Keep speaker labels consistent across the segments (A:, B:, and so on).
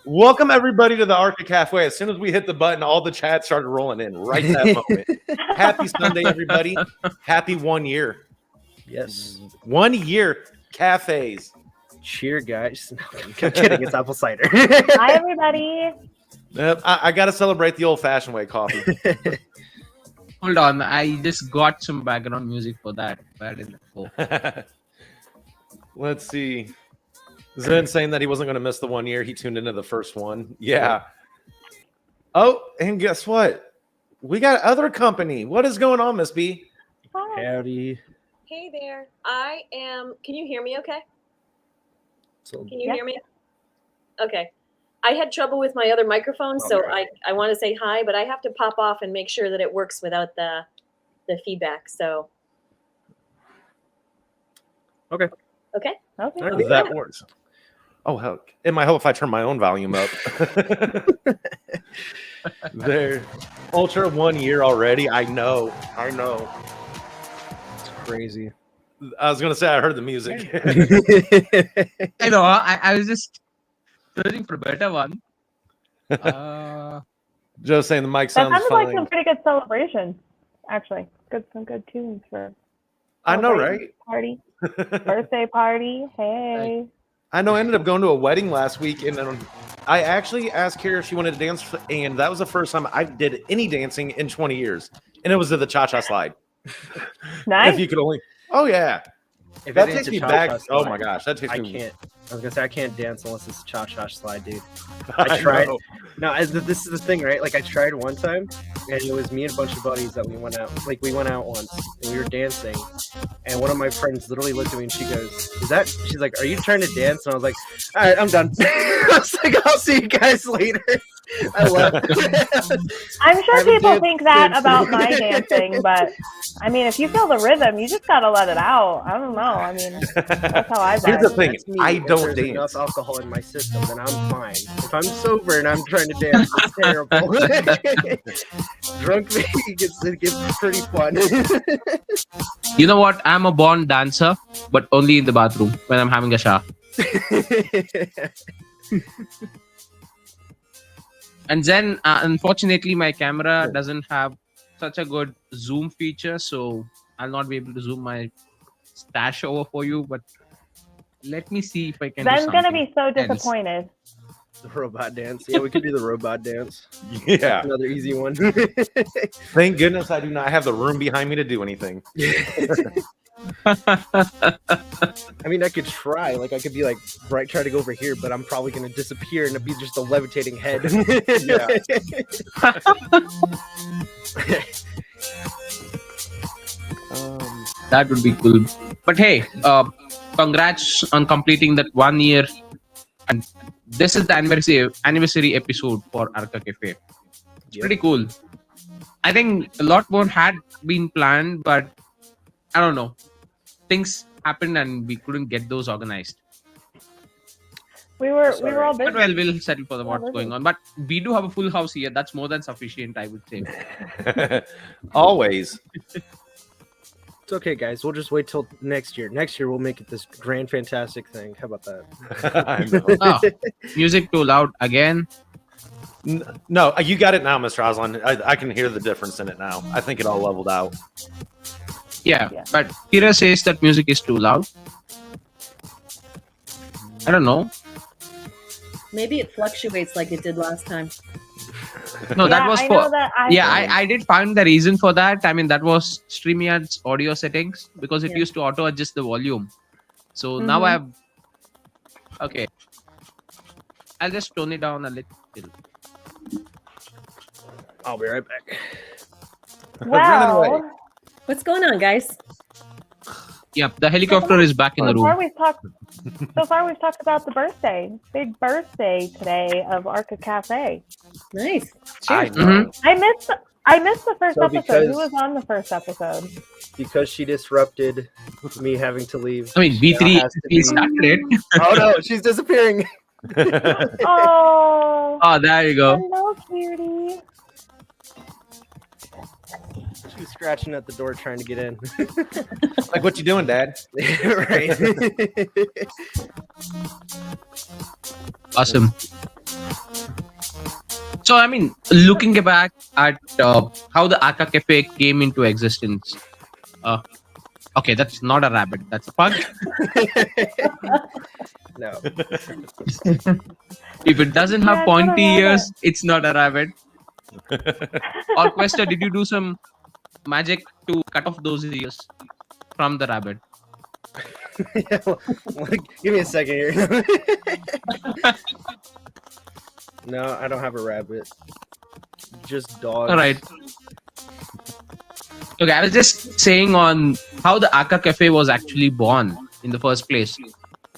A: Welcome everybody to the Archa Cafe. As soon as we hit the button, all the chat started rolling in right that moment. Happy Sunday, everybody. Happy 1 year.
B: Yes.
A: 1 year cafes.
B: Cheer, guys. No, I'm kidding. It's apple cider.
C: Hi, everybody.
A: I got to celebrate the old-fashioned way, coffee.
D: Hold on, I just got some background music for that. But I didn't know.
A: Let's see. Zen saying that he wasn't going to miss the 1 year. He tuned into the first one. Yeah. Oh, and guess what? We got other company. What is going on, Miss B?
C: Hi.
B: Howdy.
E: Hey there. I am. Can you hear me okay?
B: So,
E: Can you hear me? Okay. I had trouble with my other microphone, so I want to say hi, but I have to pop off and make sure that it works without the feedback. So.
B: Okay.
E: Okay.
C: Okay.
A: That works. Oh, hell. It might help if I turn my own volume up. There. Ultra 1 year already. I know.
B: it's crazy.
A: I was going to say I heard the music.
D: I know. I was just searching for a better one.
A: Joe's saying the mic
C: That
A: sounds
C: sounded
A: fine.
C: like some pretty good celebration, actually. Some good tunes for
A: I know, right?
C: party, birthday party. Hey.
A: I know. I ended up going to a wedding last week, and then I actually asked Kara if she wanted to dance, and that was the first time I did any dancing in 20 years, and it was to the cha-cha slide.
C: Nice.
A: If you could only, oh yeah,
B: If
A: that
B: it
A: takes
B: ain't
A: me
B: a
A: back.
B: cha-cha
A: Oh
B: slide,
A: my gosh, that takes
B: I
A: me.
B: can't. I was gonna say I can't dance unless it's cha-cha slide, dude.
A: I
B: tried.
A: know.
B: No, this is the thing, right? Like I tried one time, and it was me and a bunch of buddies that we went out. Like we went out once, and we were dancing, and one of my friends literally looked at me and she goes, "Is that?" She's like, "Are you trying to dance?" And I was like, "All right, I'm done." I was like, "I'll see you guys later." I left.
C: I'm sure
B: haven't
C: people
B: danced
C: think that
B: since.
C: about my dancing, but I mean, if you feel the rhythm, you just gotta let it out. I don't know. I mean, that's how I
A: Here's the
C: vibe.
A: thing.
B: That's me.
A: I
B: If
A: don't
B: there's
A: dance.
B: enough alcohol in my system, then I'm fine. If I'm sober and I'm trying to dance, it's terrible. Drunk me it gets pretty fun.
D: You know what? I'm a born dancer, but only in the bathroom when I'm having a shower. And then, unfortunately, my camera doesn't have such a good zoom feature, so I'll not be able to zoom my stash over for you. But let me see if I can.
C: Ben's
D: do
C: gonna
D: something
C: be so
D: else.
C: disappointed.
B: The robot dance. Yeah, we could do the robot dance.
A: Yeah.
B: Another easy one.
A: Thank goodness I do not have the room behind me to do anything.
B: I mean, I could try. Like, I could be like, right, try to go over here, but I'm probably going to disappear and it'd be just a levitating head.
A: Yeah.
D: That would be cool. But hey, congrats on completing that 1 year. And this is the anniversary episode for Archa Cafe. It's pretty cool. I think a lot more had been planned, but I don't know. Things happened and we couldn't get those organized.
C: We were all
D: But
C: busy.
D: well, we'll settle for
C: Yeah,
D: what's
C: we're
D: going
C: good.
D: on. But we do have a full house here. That's more than sufficient, I would say.
A: Always.
B: It's okay, guys. We'll just wait till next year. Next year, we'll make it this grand, fantastic thing. How about that?
A: I know.
D: Oh, music too loud again.
A: No, you got it now, Mr. Aslan. I can hear the difference in it now. I think it all leveled out.
D: Yeah,
C: Yeah.
D: but Kira says that music is too loud. I don't know.
E: Maybe it fluctuates like it did last time.
D: No, that
C: Yeah,
D: was
C: I
D: for.
C: know that
D: I did find the reason for that. I mean, that was StreamYard's audio settings because it
E: Yeah.
D: used to auto adjust the volume. So now
C: Mhm.
D: I've. Okay. I'll just tone it down a little.
B: I'll be right back.
A: Run away.
C: Well,
E: What's going on, guys?
D: Yep, the helicopter is back in the
C: so far
D: room.
C: we've talked about the big birthday today of Archa Cafe.
E: Nice.
A: I
E: Cheers.
A: know.
C: I missed the first
B: So
C: episode.
B: because-
C: Who was on the first episode?
B: Because she disrupted me having to leave.
D: I mean,
B: Now
D: V3
B: has to be-
D: started it.
B: Oh no, she's disappearing.
C: Oh,
D: Oh, there you go.
C: hello, cutie.
B: She was scratching at the door trying to get in.
A: Like, what you doing, Dad?
B: Right.
D: Awesome. So I mean, looking back at how the Archa Cafe came into existence. Okay, that's not a rabbit. That's a pug.
B: No.
D: If it doesn't
C: Yeah,
D: have
C: it's not a
D: pointy
C: rabbit.
D: ears, it's not a rabbit. Or Questa, did you do some magic to cut off those ears from the rabbit?
B: Give me a second here. No, I don't have a rabbit. Just dogs.
D: All right. Okay, I was just saying on how the Archa Cafe was actually born in the first place.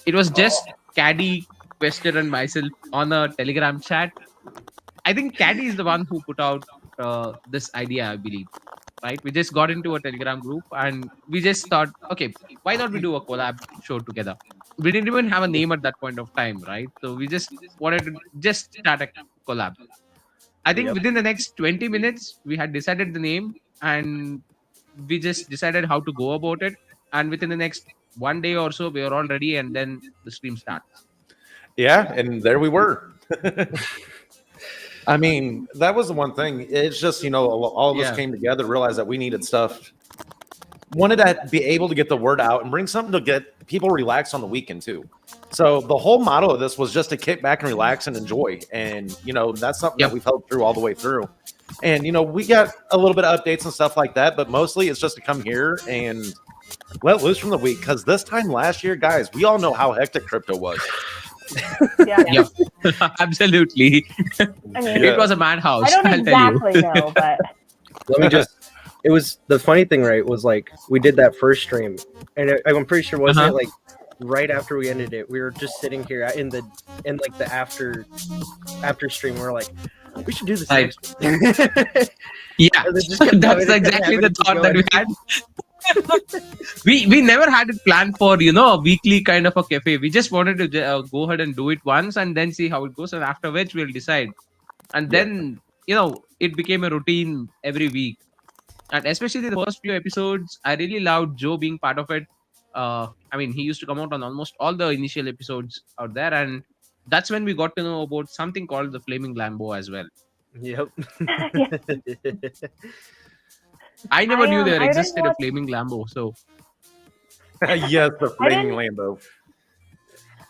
D: It was just Caddy, Quester, and myself on a Telegram chat. I think Caddy is the one who put out this idea, I believe. Right? We just got into a Telegram group and we just thought, okay, why not we do a collab show together? We didn't even have a name at that point of time, right? So we just wanted to just start a collab. I think
B: Yep.
D: within the next 20 minutes, we had decided the name and we just decided how to go about it. And within the next 1 day or so, we were all ready and then the stream starts.
A: Yeah, and there we were. I mean, that was the one thing. It's just, all of us
D: Yeah.
A: came together, realized that we needed stuff. Wanted to be able to get the word out and bring something to get people relaxed on the weekend too. So the whole motto of this was just to kick back and relax and enjoy. And, that's something
D: Yep.
A: that we've held through all the way through. And, we got a little bit of updates and stuff like that, but mostly it's just to come here and let loose from the week. Because this time last year, guys, we all know how hectic crypto was.
C: Yeah.
D: Yep. Absolutely.
C: I mean,
A: Yeah.
D: It was a madhouse.
C: I don't
D: I'll tell you.
C: exactly know, but
B: Let me just. It was the funny thing, right? Was like we did that first stream, and I'm pretty sure wasn't it like right after we ended it, we were just sitting here in the after stream. We were like, we should do this.
D: Right.
B: next.
D: Yeah,
B: And it just kept
D: that's
B: going and
D: exactly
B: having
D: the
B: to keep
D: thought that we
B: going.
D: had. we never had it planned for a weekly kind of a cafe. We just wanted to go ahead and do it once and then see how it goes, and after which we'll decide. And then it became a routine every week, and especially the first few episodes, I really loved Joe being part of it. I mean, he used to come out on almost all the initial episodes out there, and that's when we got to know about something called the Flaming Lambo as well.
B: Yep.
D: I never knew
C: I
D: there
C: didn't
D: existed a
C: watch-
D: Flaming Lambo, so
A: Yes, the flaming Lambo.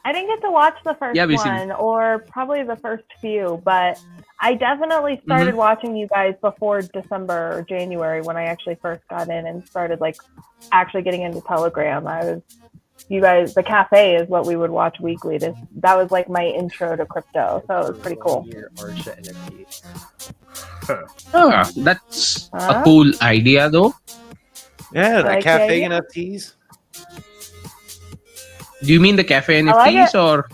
C: I didn't get to watch the first
D: Yeah, we see.
C: one or probably the first few, but I definitely started watching you guys before December or January when I actually first got in and started actually getting into Telegram. You guys, the cafe is what we would watch weekly. That was like my intro to crypto, so it was pretty cool.
B: Your Archa NFT.
D: that's a
C: Huh?
D: cool idea though.
A: Yeah, that
C: Like,
A: cafe
C: yeah.
A: NFTs.
D: Do you mean the cafe
C: I like
D: NFTs
C: it.
D: or?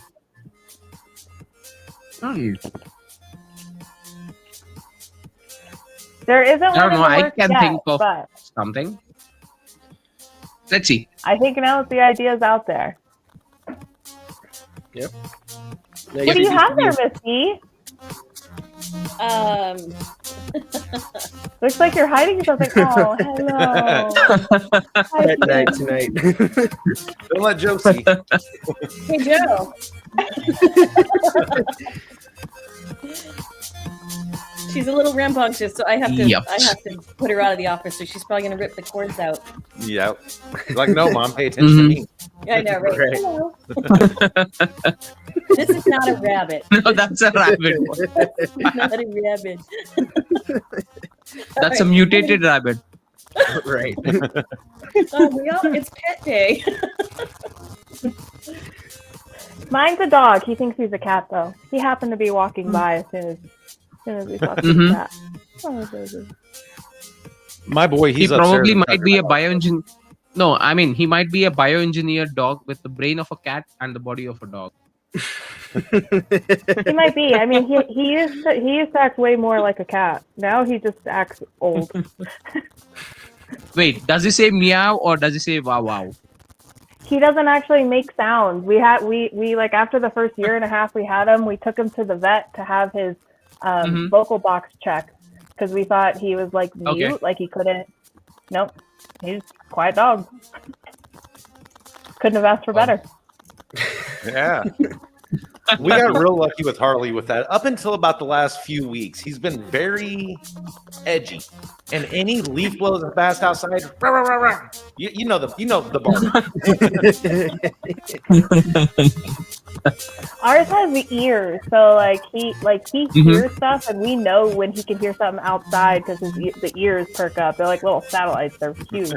C: There isn't one
D: I don't
C: in
D: know,
C: the
D: I
C: works
D: can
C: yet,
D: think of-
C: but
D: Something. Let's see.
C: I think now the idea's out there.
B: No,
C: What do you have there, Miss D? Looks like you're hiding something. Oh, hello. Hi,
B: Tonight, tonight.
A: Don't let Joe see.
E: Hey, Joe. She's a little rambunctious, so I have to.
D: Yep.
E: I have to put her out of the office. So she's probably gonna rip the cords out.
A: Yep. Like, no, mom, pay attention to me.
E: I know, right?
B: Right.
E: Hello. This is not a rabbit.
D: No, that's a rabbit.
E: Not a rabbit.
D: That's a mutated rabbit.
B: Right.
E: It's pet day.
C: Mine's a dog. He thinks he's a cat, though. He happened to be walking by as soon as we saw the cat. Oh, baby.
A: My boy,
D: He
A: he's upstairs
D: probably
A: in
D: might be a
A: Tucker.
D: bioengineer. No, I mean he might be a bioengineered dog with the brain of a cat and the body of a dog.
C: He might be. I mean, he used to act way more like a cat. Now he just acts old.
D: Wait, does he say meow or does he say wow wow?
C: He doesn't actually make sounds. We like after the first year and a half we had him, we took him to the vet to have his vocal box checked because we thought he was like mute,
D: Okay.
C: like he couldn't. Nope, he's a quiet dog. Couldn't have asked for better.
A: Yeah. We got real lucky with Harley with that. Up until about the last few weeks, he's been very edgy. And any leaf blows fast outside, rah, rah, rah, rah. You know the bark.
C: Ours has the ears, so he hears stuff, and we know when he can hear something outside because the ears perk up. They're like little satellites. They're huge.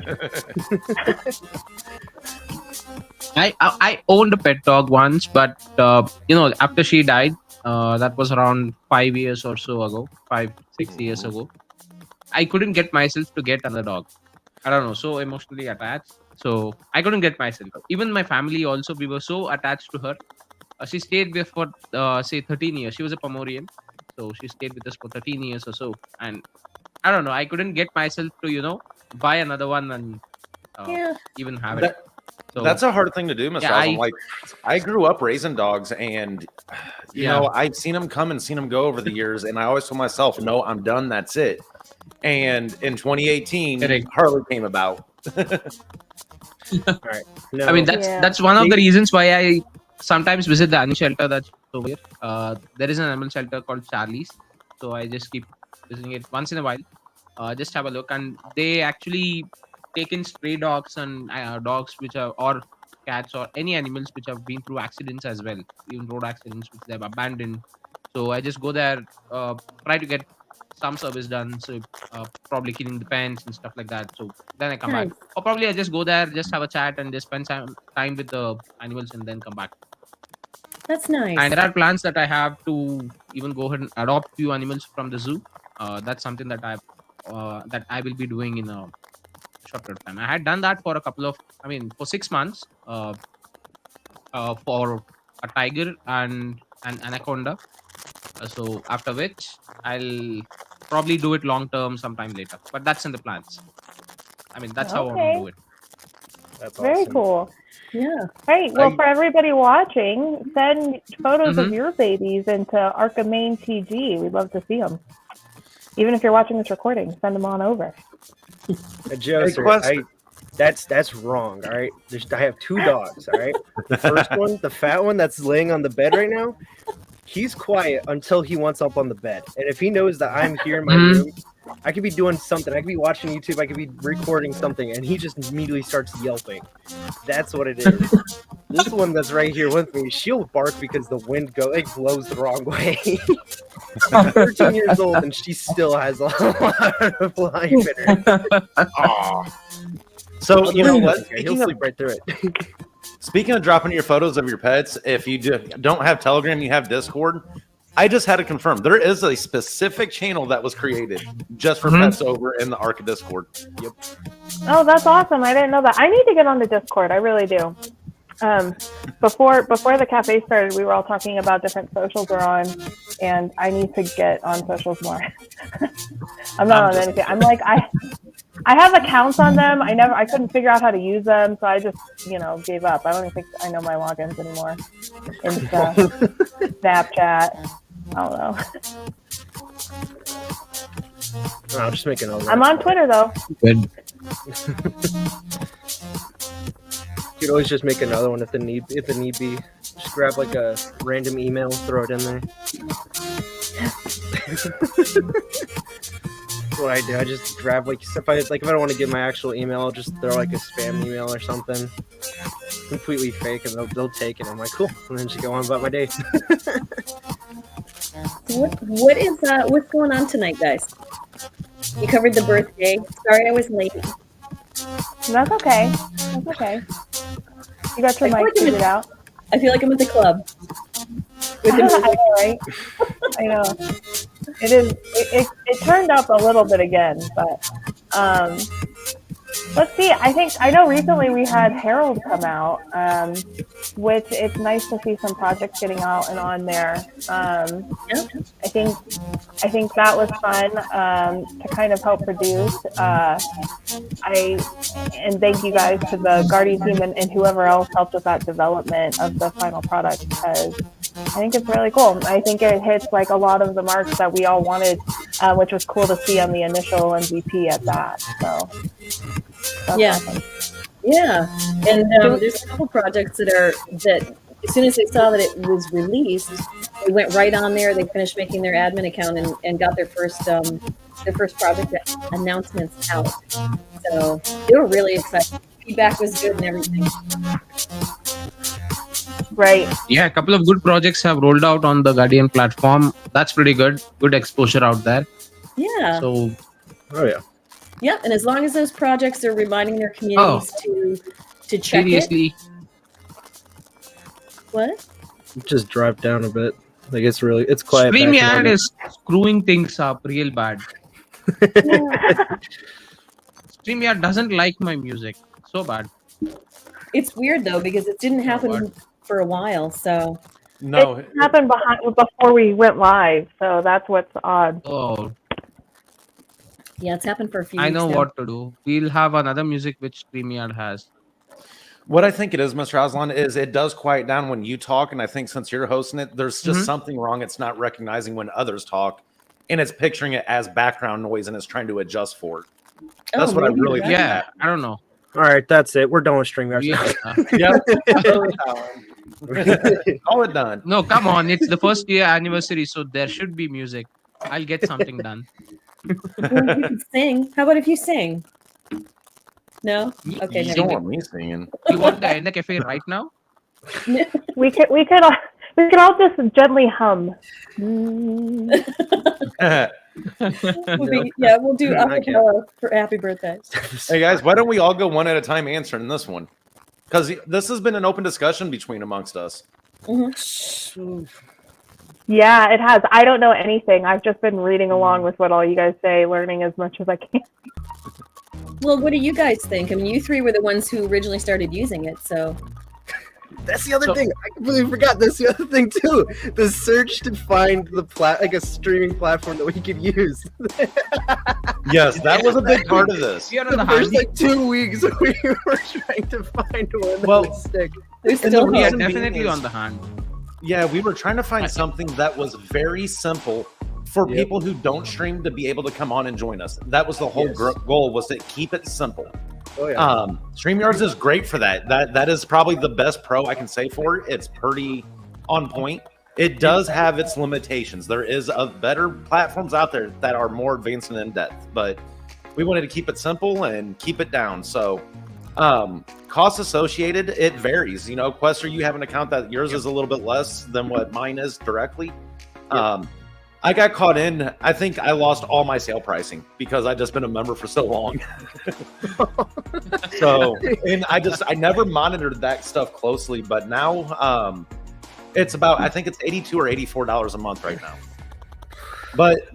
D: I owned a pet dog once, but after she died, that was around 5 years or so ago, 5-6 years ago. I couldn't get myself to get another dog. I don't know, so emotionally attached. So I couldn't get myself. Even my family also, we were so attached to her. She stayed with for say 13 years. She was a Pomorian, so she stayed with us for 13 years or so. And I don't know, I couldn't get myself to buy another one and even have it. So
A: that's a hard thing to do, Mr.
D: Yeah,
A: I grew up raising dogs, and you know I've seen them come and seen them go over the years, and I always told myself, "No, I'm done. That's it." And in 2018, Harley came about.
B: All right. No.
D: I mean, that's one of the reasons why I sometimes visit the animal shelter that's over here. There is an animal shelter called Charlie's, so I just keep visiting it once in a while. Just have a look, and they actually take in stray dogs and dogs which are, or cats or any animals which have been through accidents as well, even road accidents which they've abandoned. So I just go there, try to get some service done, so probably cleaning the pens and stuff like that. So then I come back, or probably I just go there, just have a chat and just spend some time with the animals and then come back.
F: That's nice.
D: And there are plans that I have to even go ahead and adopt few animals from the zoo. That's something that I will be doing in a short period of time. I had done that for for 6 months for a tiger and an anaconda. So after which I'll probably do it long term sometime later. But that's in the plans. I mean, that's how I want to do it.
B: That's
C: Very
B: awesome.
C: cool.
F: Yeah.
C: Right. Well, for everybody watching, send photos of your babies into Archa Main TG. We'd love to see them. Even if you're watching this recording, send them on over.
B: Joe, sir, that's wrong. All right. I have 2 dogs. All right. The first one, the fat one that's laying on the bed right now, he's quiet until he wants up on the bed. And if he knows that I'm here in my room, I could be doing something. I could be watching YouTube. I could be recording something, and he just immediately starts yelping. That's what it is. This one that's right here with me, she'll bark because the wind blows the wrong way. I'm 13 years old, and she still has a lot of life in her.
A: Aww. So you know what?
B: He'll sleep right through it.
A: Speaking of dropping your photos of your pets, if you don't have Telegram, you have Discord. I just had to confirm there is a specific channel that was created just for pets over in the Archa Discord. Yep.
C: Oh, that's awesome! I didn't know that. I need to get on the Discord. I really do. Before the cafe started, we were all talking about different socials we're on, and I need to get on socials more. I'm not on anything. I'm like I have accounts on them. I couldn't figure out how to use them, so I just gave up. I don't even think I know my logins anymore. Insta, Snapchat. I don't know.
B: I'll just make another one.
C: I'm on Twitter though.
D: Good.
B: You could always just make another one if the need be. Just grab like a random email, throw it in there. That's what I do. I just grab if I don't want to give my actual email, I'll just throw like a spam email or something, completely fake, and they'll take it. I'm like, cool, and then just go on about my day.
F: What's going on tonight, guys? You covered the birthday. Sorry I was late.
C: That's okay. That's okay. You got your mic figured out.
F: I feel like I'm at the club.
C: I know, right? I know. It is. It turned up a little bit again, but let's see. I know recently we had Harold come out, which it's nice to see some projects getting out and on there. I think that was fun to kind of help produce. And thank you guys to the Guardian team and whoever else helped with that development of the final product, because I think it's really cool. I think it hits like a lot of the marks that we all wanted, which was cool to see on the initial MVP at that. So that's awesome.
F: Yeah, and there's a couple projects that as soon as they saw that it was released, they went right on there. They finished making their admin account and got their first project announcements out. So they were really excited. Feedback was good and everything.
C: Right.
D: Yeah, a couple of good projects have rolled out on the Guardian platform. That's pretty good. Good exposure out there.
F: Yeah.
D: So,
B: Oh yeah.
F: Yeah, and as long as those projects are reminding their communities to check
D: seriously,
F: it. What?
B: Just drive down a bit. Like it's quiet. back
D: StreamYard
B: in
D: is screwing things up real bad. StreamYard doesn't like my music. So bad.
F: It's weird though because it didn't happen for a while. So
A: No,
C: It happened before we went live, so that's what's odd.
D: Oh,
F: yeah, it's happened for a few
D: I
F: weeks
D: know
F: now.
D: what to do. We'll have another music which StreamYard has.
A: what I think it is, Mr. Aslan, is it does quiet down when you talk, and I think since you're hosting it, there's just something wrong. It's not recognizing when others talk, and it's picturing it as background noise, and it's trying to adjust for it. That's what I
F: maybe
A: really
F: you're
A: think.
F: right.
D: Yeah, I don't know.
B: All right, that's it. We're done with StreamYard.
D: Yeah.
A: Yep. All it done.
D: No, come on. It's the first year anniversary, so there should be music. I'll get something done.
F: Well, you could sing. How about if you sing? No? Okay,
A: You
F: never
A: don't
F: mind.
A: want me singing.
D: You want the End Cafe right now?
C: We could all just gently hum.
F: We'll do acapella for happy birthday.
A: Hey guys, why don't we all go one at a time answering this one? Because this has been an open discussion between amongst us.
C: Yeah, it has. I don't know anything. I've just been reading along with what all you guys say, learning as much as I can.
F: Well, what do you guys think? I mean, you three were the ones who originally started using it, so
B: That's the other thing. I completely forgot. That's the other thing too. The search to find like a streaming platform that we could use.
A: Yes, that was a big part of this.
D: We are on
B: The
D: the
B: first
D: hand.
B: like 2 weeks we were trying to find one that
A: Well,
B: would stick.
F: there's
A: And
F: still
A: the
D: We are
A: reason
F: hope.
A: being
D: definitely
A: is-
D: on the hand.
A: Yeah, we were trying to find something that was very simple for
B: Yep.
A: people who don't stream to be able to come on and join us. That was the whole
B: Yes.
A: goal, was to keep it simple.
B: Oh yeah.
A: StreamYards is great for that. That is probably the best pro I can say for it. It's pretty on point. It does have its limitations. There is better platforms out there that are more advanced and in depth, but we wanted to keep it simple and keep it down. So, costs associated, it varies. You know, Quester, you have an account that yours is a little bit less than what mine is directly. I got caught in. I think I lost all my sale pricing because I just been a member for so long. So, and I never monitored that stuff closely, but now it's about, I think it's $82 or $84 a month right now. But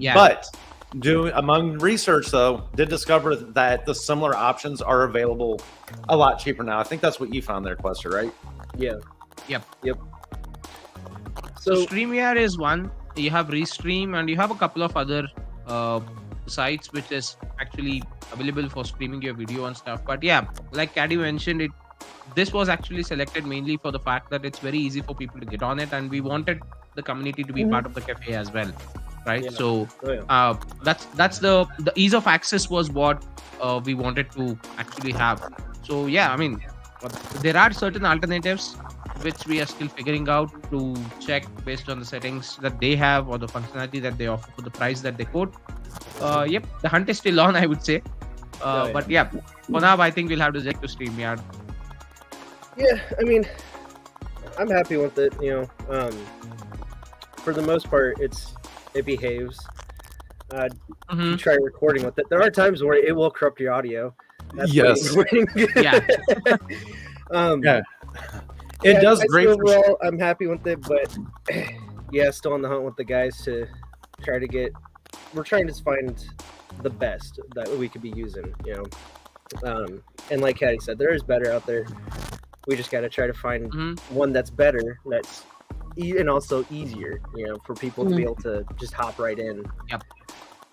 A: among research though, did discover that the similar options are available a lot cheaper now. I think that's what you found there, Quester, right?
B: Yeah.
D: Yep.
B: So
D: So StreamYard is one. You have Restream and you have a couple of other sites which is actually available for streaming your video and stuff. But yeah, like Caddy mentioned, this was actually selected mainly for the fact that it's very easy for people to get on it, and we wanted the community to be part of the cafe as well, right?
B: Yeah.
D: So
B: oh, yeah.
D: that's the ease of access was what we wanted to actually have. So yeah, I mean, there are certain alternatives which we are still figuring out to check based on the settings that they have or the functionality that they offer for the price that they quote. Yep, the hunt is still on, I would say. But yeah, for now, I think we'll have to check to StreamYard.
B: Yeah, I mean, I'm happy with it. You know, for the most part, it behaves. You try recording with it. There are times where it will corrupt your audio. That's
A: Yes.
D: Yeah.
A: Yeah. It does
B: I
A: great
B: feel
A: for
B: overall, I'm happy with it, but yeah, still on the hunt with the guys to try to get. We're trying to find the best that we could be using, you know. And like Caddy said, there is better out there. We just got to try to find one that's better, that's and also easier, you know, for people to be able to just hop right in.
D: Yep.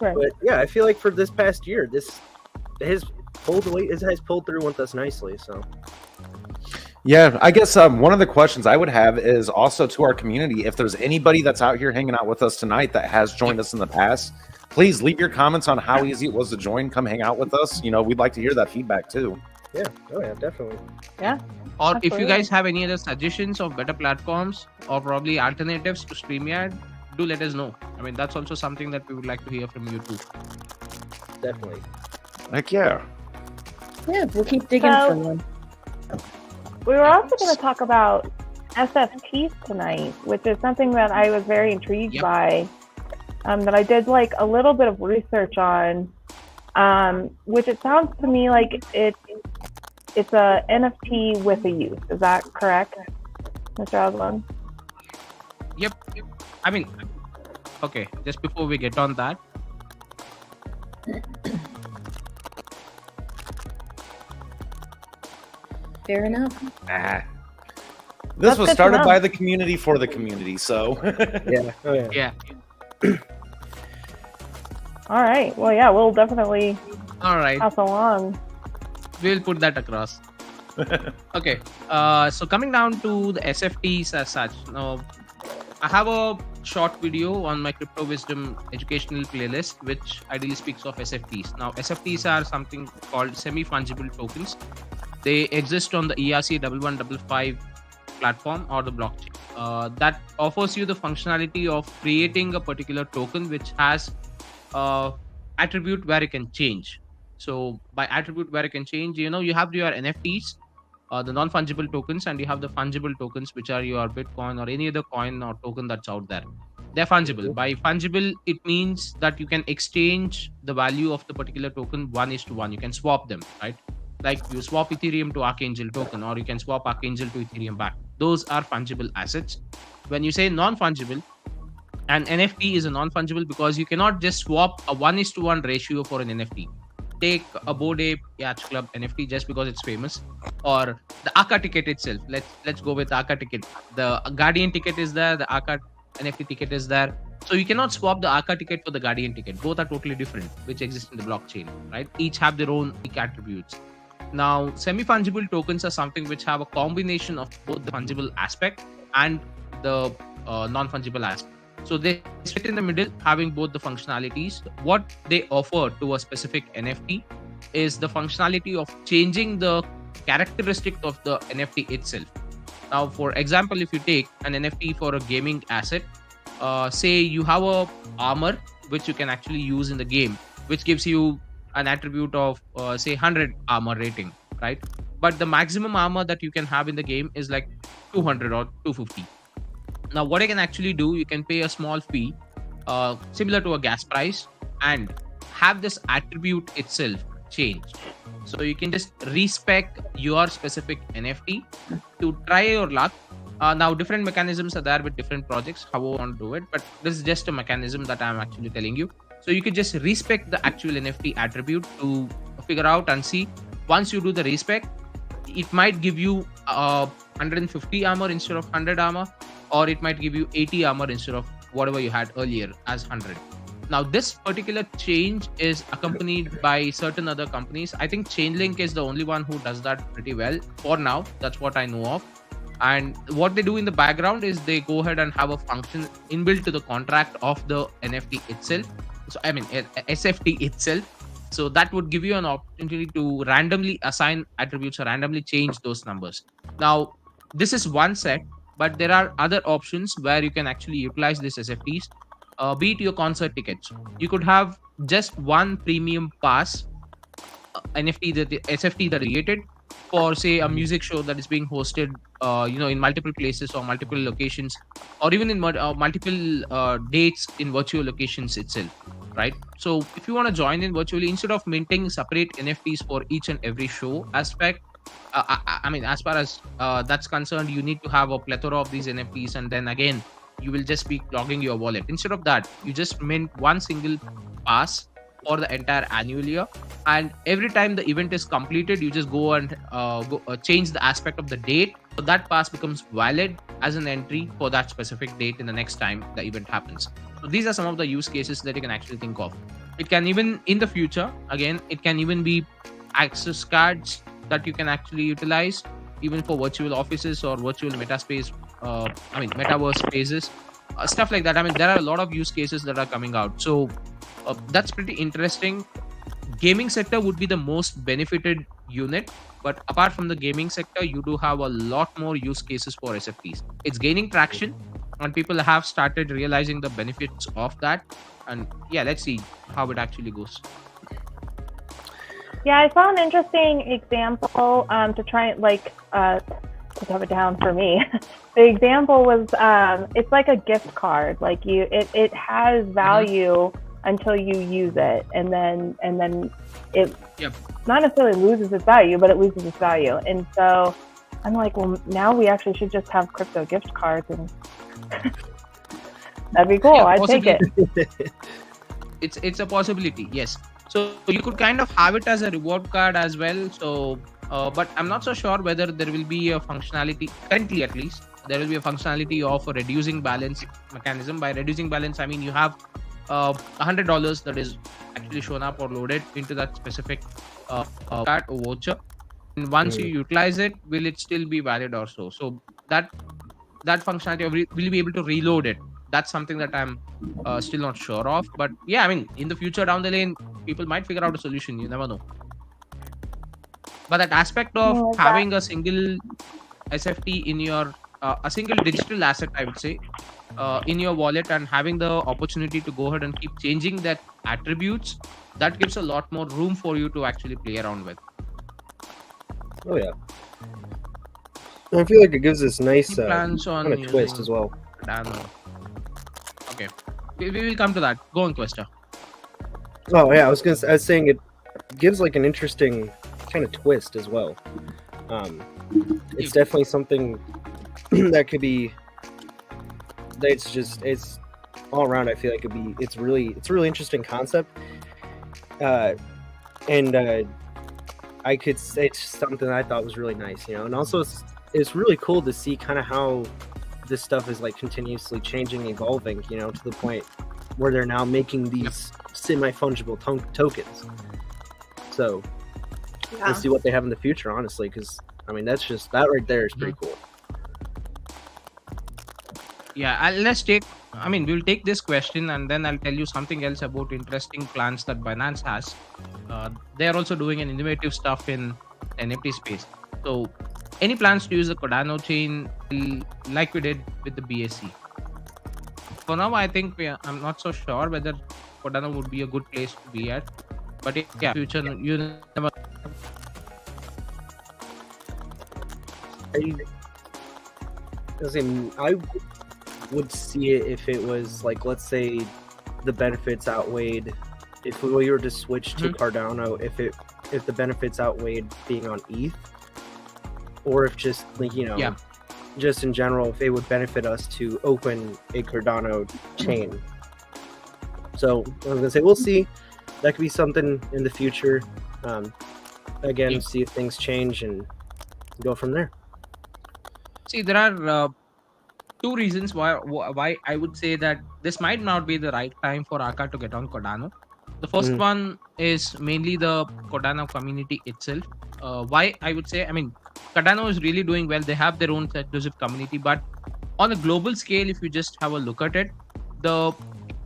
C: Right.
B: But yeah, I feel like for this past year, this has pulled through with us nicely. So.
A: Yeah, I guess one of the questions I would have is also to our community. If there's anybody that's out here hanging out with us tonight that has joined us in the past, please leave your comments on how easy it was to join. Come hang out with us. You know, we'd like to hear that feedback too.
B: Yeah. Oh yeah, definitely.
D: Or if you
C: Absolutely.
D: guys have any other suggestions of better platforms or probably alternatives to StreamYard, do let us know. I mean, that's also something that we would like to hear from you too.
B: Definitely.
A: Heck yeah.
F: Yeah, we'll keep digging
C: So-
F: for one.
C: We were also going to talk about SFTs tonight, which is something that I was very intrigued
D: Yep.
C: by. That I did like a little bit of research on, which it sounds to me like it's a NFT with a use. Is that correct, Mr. Oswald?
D: Yep. I mean, okay, just before we get on that,
F: Fair enough.
A: Nah. This
C: That's
A: was
C: good to
A: started
C: know.
A: by the community for the community, so
B: Yeah. Oh yeah.
D: yeah.
C: All right. Well, yeah, we'll definitely
D: All right,
C: pass along.
D: we'll put that across. Okay, so coming down to the SFTs as such. Now, I have a short video on my Crypto Wisdom educational playlist, which ideally speaks of SFTs. Now, SFTs are something called semi-fungible tokens. They exist on the ERC 1155 platform or the blockchain. That offers you the functionality of creating a particular token which has attribute where you can change. So by attribute where you can change, you have your NFTs, the non-fungible tokens, and you have the fungible tokens, which are your Bitcoin or any other coin or token that's out there. They're fungible. By fungible, it means that you can exchange the value of the particular token 1:1. You can swap them, right? Like you swap Ethereum to Archangel token, or you can swap Archangel to Ethereum back. Those are fungible assets. When you say non-fungible, an NFT is a non-fungible because you cannot just swap a 1:1 ratio for an NFT. Take a Bored Ape Yacht Club NFT just because it's famous, or the Arca ticket itself. Let's go with Arca ticket. The Guardian ticket is there, the Arca NFT ticket is there. So you cannot swap the Arca ticket for the Guardian ticket. Both are totally different, which exist in the blockchain, right? Each have their own unique attributes. Now, semi-fungible tokens are something which have a combination of both the fungible aspect and the non-fungible aspect. So they sit in the middle, having both the functionalities. What they offer to a specific NFT is the functionality of changing the characteristic of the NFT itself. Now, for example, if you take an NFT for a gaming asset, say you have a armor which you can actually use in the game, which gives you an attribute of say 100 armor rating, right? But the maximum armor that you can have in the game is like 200 or 250. Now, what I can actually do, you can pay a small fee, similar to a gas price, and have this attribute itself changed. So you can just respec your specific NFT to try your luck. Now, different mechanisms are there with different projects, how I want to do it, but this is just a mechanism that I'm actually telling you. So you could just respec the actual NFT attribute to figure out and see. Once you do the respec, it might give you 150 armor instead of 100 armor, or it might give you 80 armor instead of whatever you had earlier as 100. Now, this particular change is accompanied by certain other companies. I think Chainlink is the only one who does that pretty well for now. That's what I know of. And what they do in the background is they go ahead and have a function inbuilt to the contract of the NFT itself. So, I mean, SFT itself. So that would give you an opportunity to randomly assign attributes or randomly change those numbers. Now, this is one set, but there are other options where you can actually utilize these SFTs. Be it your concert tickets. You could have just one premium pass NFT, the SFT that is created for, say, a music show that is being hosted, in multiple places or multiple locations, or even in multiple dates in virtual locations itself, right? So if you want to join in virtually, instead of minting separate NFTs for each and every show aspect, I mean, as far as that's concerned, you need to have a plethora of these NFTs, and then again, you will just be clogging your wallet. Instead of that, you just mint one single pass for the entire annual year, and every time the event is completed, you just go and change the aspect of the date, so that pass becomes valid as an entry for that specific date in the next time the event happens. So these are some of the use cases that you can actually think of. It can even, in the future, again, it can even be access cards that you can actually utilize even for virtual offices or virtual metaverse spaces, stuff like that. I mean, there are a lot of use cases that are coming out. So that's pretty interesting. Gaming sector would be the most benefited unit. But apart from the gaming sector, you do have a lot more use cases for SFTs. It's gaining traction, and people have started realizing the benefits of that. And yeah, let's see how it actually goes.
C: Yeah, I saw an interesting example to try to dumb it down for me. The example was it's like a gift card. Like it has value until you use it, and then it not necessarily loses its value, but it loses its value. And so I'm like, well, now we actually should just have crypto gift cards, and that'd be cool.
D: Yeah,
C: I'd take it.
D: It's a possibility, yes. So you could kind of have it as a reward card as well. So but I'm not so sure whether there will be a functionality, currently at least there will be a functionality of a reducing balance mechanism. By reducing balance, I mean you have $100 that is actually shown up or loaded into that specific card or voucher, and once you utilize it, will it still be valid or so? So that functionality will you be able to reload it? That's something that I'm still not sure of. But yeah, I mean, in the future down the lane, people might figure out a solution. You never know. But that aspect of having a single SFT in your a single digital asset, I would say, in your wallet, and having the opportunity to go ahead and keep changing that attributes, that gives a lot more room for you to actually play around with.
B: Oh yeah. I feel like it gives this nice
D: Plans on
B: kind of twist
D: using
B: as well.
D: Cardano. Okay, we will come to that. Go on, Questa.
B: Oh yeah, I was saying it gives like an interesting kind of twist as well. It's definitely something that could be. It's all around. I feel like it's a really interesting concept, and I could say it's something that I thought was really nice, and also it's really cool to see kind of how this stuff is like continuously changing, evolving, to the point where they're now making these semi-fungible tokens. So we'll see what they have in the future, honestly, because I mean that right there is pretty cool.
D: Yeah, we'll take this question, and then I'll tell you something else about interesting plans that Binance has. They are also doing an innovative stuff in NFT space. So any plans to use the Cardano chain like we did with the BSC? For now, I think I'm not so sure whether Cardano would be a good place to be at. But yeah, future, you never.
B: I would see it if it was like, let's say, the benefits outweighed. If we were to switch to Cardano, if the benefits outweighed being on ETH, or if just like just in general, if it would benefit us to open a Cardano chain. So I was gonna say we'll see. That could be something in the future. Again, see if things change and go from there.
D: See, there are two reasons why I would say that this might not be the right time for Archa to get on Cardano. The first one is mainly the Cardano community itself. Why I would say, I mean, Cardano is really doing well. They have their own exclusive community, but on a global scale, if you just have a look at it, the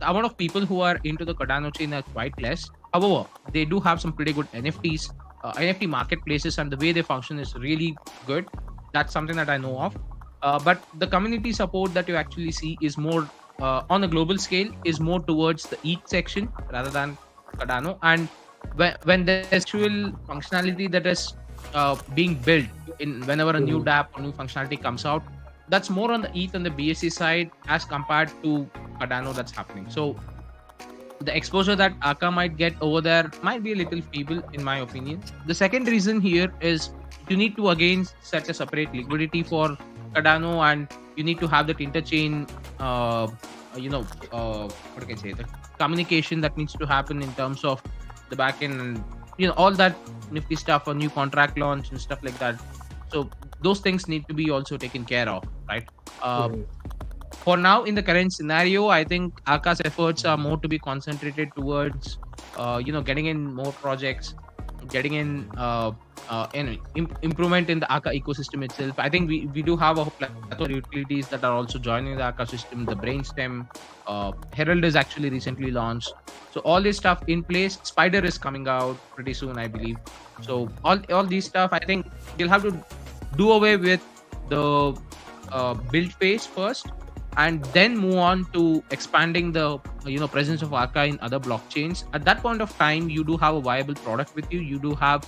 D: amount of people who are into the Cardano chain are quite less. However, they do have some pretty good NFTs, NFT marketplaces, and the way they function is really good. That's something that I know of. But the community support that you actually see is more on a global scale, is more towards the ETH section rather than Cardano. And when there's actual functionality that is being built in whenever a new dApp or new functionality comes out, that's more on the ETH and the BSC side as compared to Cardano that's happening. So the exposure that Archa might get over there might be a little feeble, in my opinion. The second reason here is you need to again set a separate liquidity for Cardano, and you need to have that interchain, what can I say, the communication that needs to happen in terms of the backend and all that nifty stuff, a new contract launch and stuff like that. So those things need to be also taken care of, right? For now, in the current scenario, I think Archa's efforts are more to be concentrated towards, getting in more projects, getting in improvement in the Archa ecosystem itself. I think we do have a plethora of utilities that are also joining the Archa system. The Brainstem, Herald is actually recently launched. So all this stuff in place. Spider is coming out pretty soon, I believe. So all these stuff, I think you'll have to do away with the build phase first, and then move on to expanding the presence of Arca in other blockchains. At that point of time, you do have a viable product with you. You do have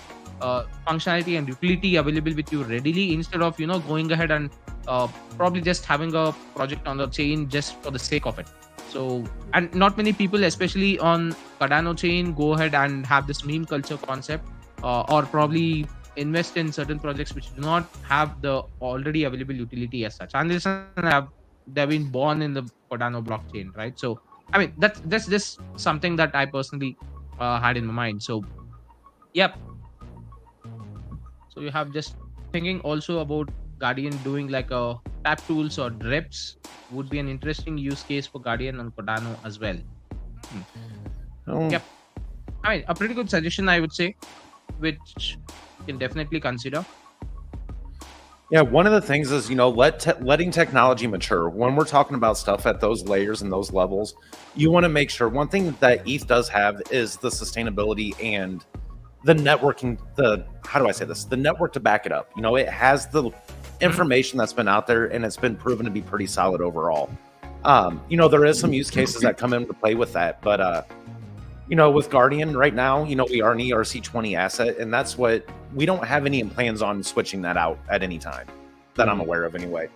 D: functionality and utility available with you readily, instead of going ahead and probably just having a project on the chain just for the sake of it. So, and not many people, especially on Cardano chain, go ahead and have this meme culture concept, or probably invest in certain projects which do not have the already available utility as such, and they've been born in the Cardano blockchain, right? So, I mean, that's just something that I personally had in my mind. So, yep. So you have just thinking also about Guardian doing like a tap tools or drips would be an interesting use case for Guardian on Cardano as well. Yep. I mean, a pretty good suggestion, I would say, which you can definitely consider.
A: Yeah, one of the things is, letting technology mature. When we're talking about stuff at those layers and those levels, you want to make sure one thing that ETH does have is the sustainability and the networking, how do I say this? The network to back it up. It has the information that's been out there, and it's been proven to be pretty solid overall. There is some use cases that come into play with that, but with Guardian right now, we are an ERC20 asset, and that's what we don't have any plans on switching that out at any time that I'm aware of anyway.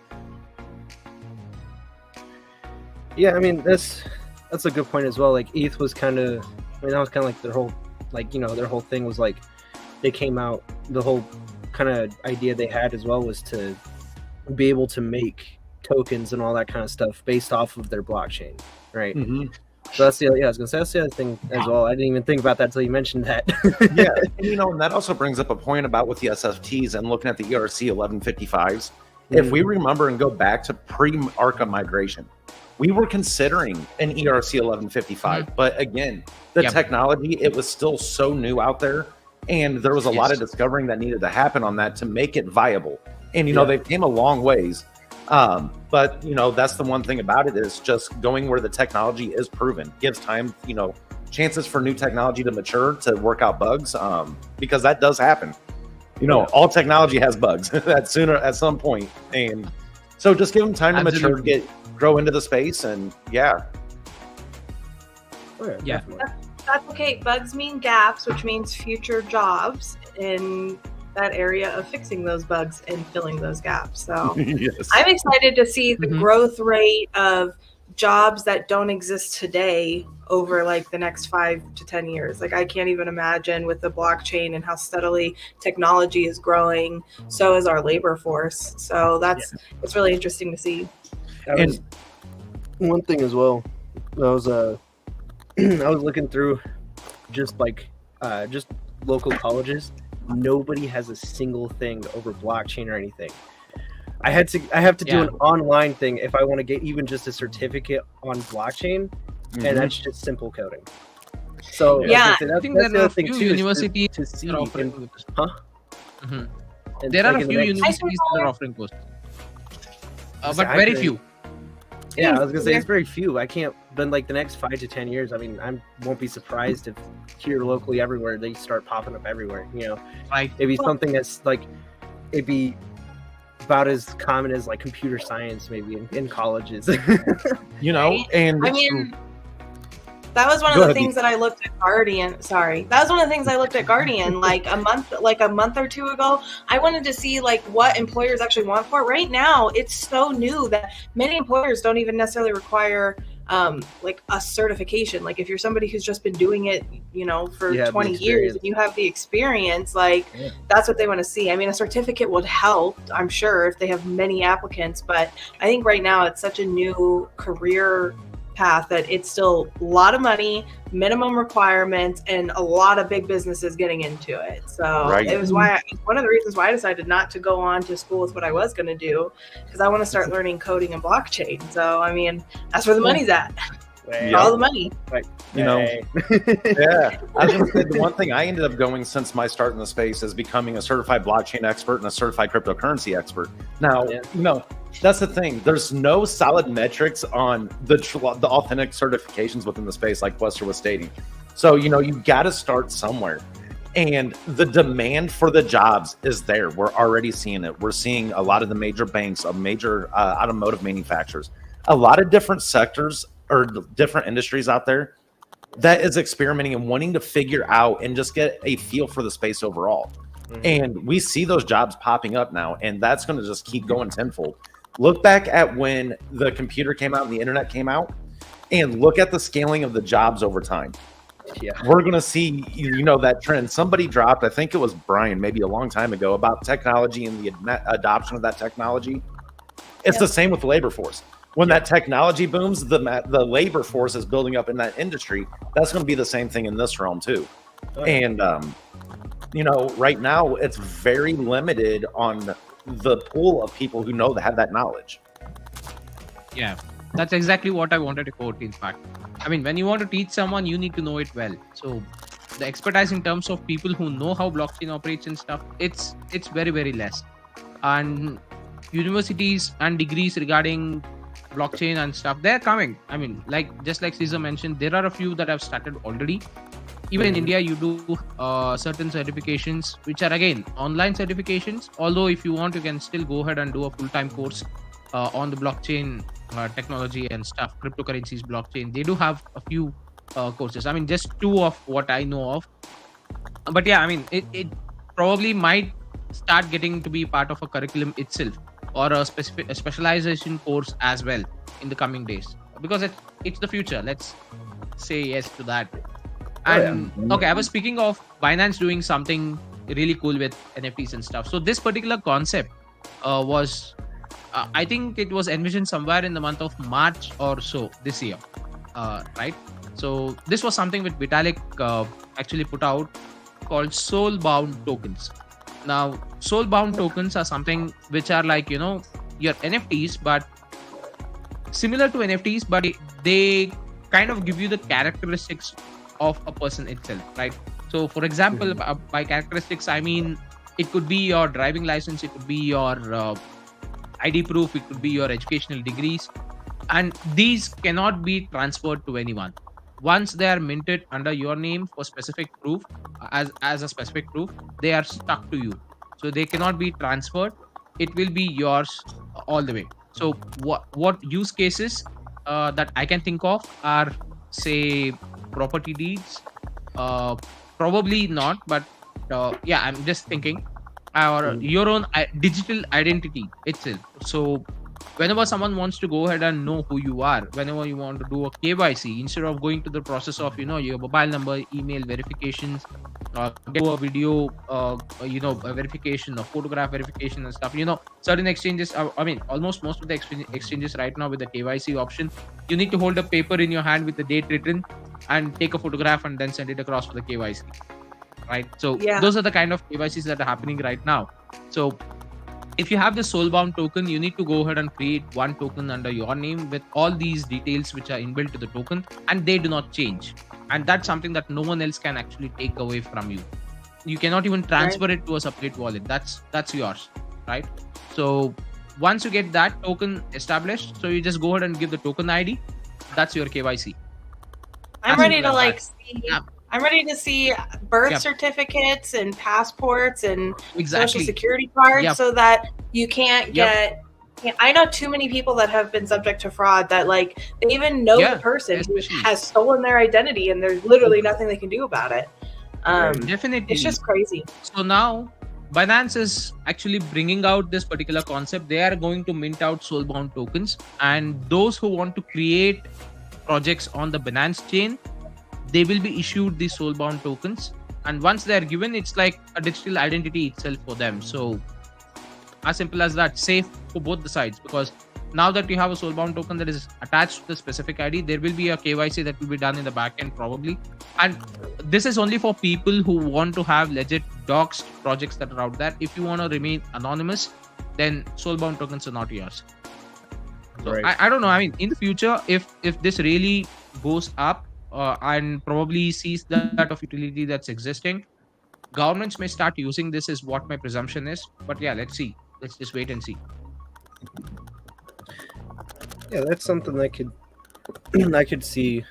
B: Yeah, I mean, that's a good point as well. Like, ETH was that was kind of like their whole, their whole thing was like, they came out, the whole kind of idea they had as well was to be able to make tokens and all that kind of stuff based off of their blockchain, right? Mm-hmm. So that's I was gonna say that's the other thing as well. I didn't even think about that until you mentioned that.
A: Yeah, and that also brings up a point about with the SFTs and looking at the ERC 1155s. Mm-hmm. If we remember and go back to pre-Arca migration, we were considering an ERC 1155, but again, the technology, it was still so new out there, and there was a lot of discovering that needed to happen on that to make it viable. And they came a long ways. But that's the one thing about it, is just going where the technology is proven, gives time, chances for new technology to mature, to work out bugs, because that does happen. All technology has bugs at some point, and so just give them time to mature, grow into the space, and
G: that's okay. Bugs mean gaps, which means future jobs in that area of fixing those bugs and filling those gaps. So I'm excited to see the growth rate of jobs that don't exist today over like the next 5 to 10 years. Like, I can't even imagine with the blockchain and how steadily technology is growing, so is our labor force. So it's really interesting to see.
B: And one thing as well, I was looking through just local colleges. Nobody has a single thing over blockchain or anything. I have to do an online thing if I want to get even just a certificate on blockchain, and that's just simple coding. So
D: I think there are a few universities that are offering this. There are a few universities that are offering courses, but very few.
B: Yeah, I was gonna say it's very few. I can't. Then like the next 5 to 10 years, I mean, I won't be surprised if here locally everywhere they start popping up everywhere.
D: Right?
B: It'd be something that's like, it'd be about as common as like computer science maybe in colleges.
G: And I mean, that was one of the things that I looked at Guardian. Sorry, that was one of the things I looked at Guardian like a month or two ago. I wanted to see like what employers actually want for it. Right now, it's so new that many employers don't even necessarily require like a certification. Like, if you're somebody who's just been doing it, for 20 years, and you have the experience, that's what they want to see. I mean, a certificate would help, I'm sure, if they have many applicants, but I think right now it's such a new career path that it's still a lot of money, minimum requirements, and a lot of big businesses getting into it. So it was one of the reasons why I decided not to go on to school with what I was going to do, because I want to start learning coding and blockchain. So I mean, that's where the money's at. All the money.
A: I was going to say, the one thing I ended up going since my start in the space is becoming a certified blockchain expert and a certified cryptocurrency expert. Now, that's the thing. There's no solid metrics on the authentic certifications within the space, like Wester was stating. So, you got to start somewhere. And the demand for the jobs is there. We're already seeing it. We're seeing a lot of the major banks, major automotive manufacturers, a lot of different sectors or different industries out there that is experimenting and wanting to figure out and just get a feel for the space overall. And we see those jobs popping up now, and that's going to just keep going tenfold. Look back at when the computer came out and the internet came out, and look at the scaling of the jobs over time.
B: Yeah.
A: We're going to see, that trend. Somebody dropped, I think it was Brian, maybe a long time ago, about technology and the adoption of that technology. It's the same with the labor force. When that technology booms, the labor force is building up in that industry. That's going to be the same thing in this realm too. And right now it's very limited on the pool of people who have that knowledge.
D: Yeah, that's exactly what I wanted to quote. In fact, I mean, when you want to teach someone, you need to know it well. So the expertise in terms of people who know how blockchain operates and stuff, it's very, very less. And universities and degrees regarding blockchain and stuff, they're coming. I mean, just like Caesar mentioned, there are a few that have started already. Even in India, you do certain certifications, which are again online certifications. Although if you want, you can still go ahead and do a full-time course on the blockchain technology and stuff, cryptocurrencies, blockchain. They do have a few courses. I mean, just 2 of what I know of. But yeah, I mean, it probably might start getting to be part of a curriculum itself, or a specialization course as well in the coming days, because it's the future. Let's say yes to that. And okay, I was speaking of Binance doing something really cool with NFTs and stuff. So this particular concept was, I think it was envisioned somewhere in the month of March or so this year, right? So this was something which Vitalik actually put out, called soulbound tokens. Now, soulbound tokens are something which are like, your NFTs, but similar to NFTs, but they kind of give you the characteristics of a person itself, right? So for example, by characteristics, I mean, it could be your driving license, it could be your ID proof, it could be your educational degrees, and these cannot be transferred to anyone. Once they are minted under your name for specific proof, as a specific proof, they are stuck to you. So they cannot be transferred. It will be yours all the way. So what use cases that I can think of are, say, property deeds, probably not, but yeah, I'm just thinking, or your own digital identity itself. So whenever someone wants to go ahead and know who you are, whenever you want to do a KYC, instead of going to the process of your mobile number, email verifications, do a video a verification, a photograph verification and stuff, certain exchanges, I mean, almost most of the exchanges right now with the KYC option, you need to hold a paper in your hand with the date written and take a photograph and then send it across for the KYC, right? So those are the kind of KYCs that are happening right now. So if you have the soulbound token, you need to go ahead and create one token under your name with all these details which are inbuilt to the token, and they do not change. And that's something that no one else can actually take away from you. You cannot even transfer it to a separate wallet. That's yours, right? So once you get that token established, so you just go ahead and give the token ID. That's your KYC.
G: I'm ready to see. I'm ready to see birth certificates and passports and social security cards, so that you can't get. I know too many people that have been subject to fraud that they even know the person who has stolen their identity, and there's literally nothing they can do about it.
D: Definitely,
G: it's just crazy.
D: So now Binance is actually bringing out this particular concept. They are going to mint out soulbound tokens, and those who want to create projects on the Binance chain, they will be issued these soulbound tokens, and once they are given, it's like a digital identity itself for them. So as simple as that, safe for both the sides, because now that you have a soulbound token that is attached to the specific ID, there will be a KYC that will be done in the back end probably. And this is only for people who want to have legit doxed projects that are out there. If you want to remain anonymous, then soulbound tokens are not yours. So I don't know. I mean, in the future, if this really goes up and probably sees that of utility that's existing, governments may start using this, is what my presumption is. But yeah, let's see. Let's just wait and see.
B: Yeah, that's something that I could see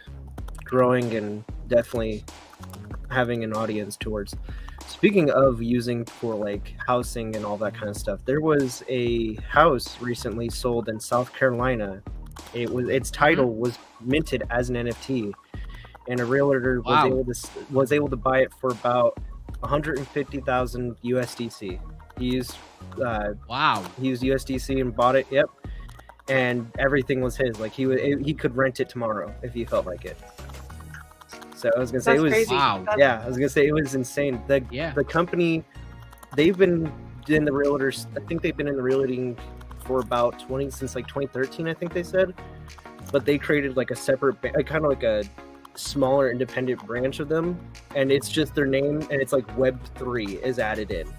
B: growing and definitely having an audience towards. speaking of using for like housing and all that kind of stuff, there was a house recently sold in South Carolina. Its title was minted as an NFT, and a realtor was able to buy it for about 150,000 USDC. He used USDC and bought it. Yep, and everything was his. Like he could rent it tomorrow if he felt like it. So I was gonna say it was
G: crazy.
B: Yeah, I was gonna say it was insane. The company, they've been in the realtors. I think they've been in the realting for about since like 2013. I think they said, but they created like a separate, kind of like a smaller independent branch of them, and it's just their name, and it's like Web3 is added in,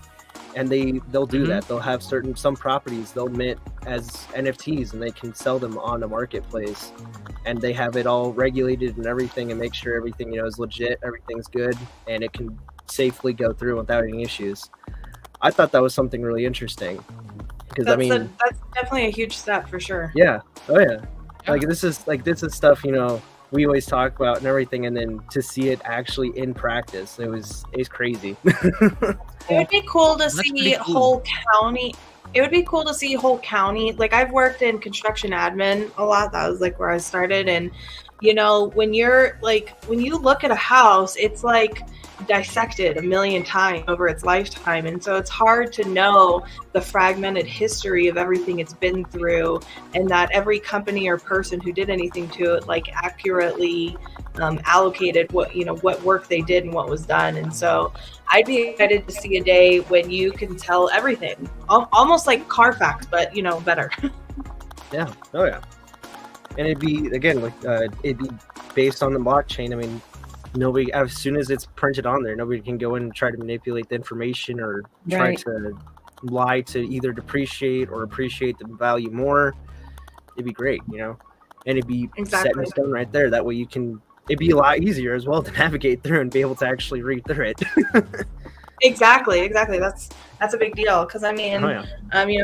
B: and they'll do that. They'll have some properties they'll mint as NFTs, and they can sell them on a marketplace, and they have it all regulated and everything, and make sure everything is legit, everything's good, and it can safely go through without any issues. I thought that was something really interesting because that's
G: definitely a huge step for sure.
B: Yeah. Oh yeah. Like this is stuff we always talk about and everything, and then to see it actually in practice, it's crazy.
G: It would be cool to see whole county. It would be cool to see whole county. Like I've worked in construction admin a lot. That was like where I started. And when you look at a house, it's like dissected a million times over its lifetime. And so it's hard to know the fragmented history of everything it's been through, and that every company or person who did anything to it like accurately allocated what work they did and what was done. And so I'd be excited to see a day when you can tell everything, almost like Carfax, but better.
B: Yeah. Oh yeah. And it'd be it'd be based on the blockchain. I mean, nobody, as soon as it's printed on there, nobody can go in and try to manipulate the information or try to lie to either depreciate or appreciate the value more. It'd be great, and it'd be set in stone right there. That way it'd be a lot easier as well to navigate through and be able to actually read through it.
G: Exactly. That's a big deal. Cause I mean,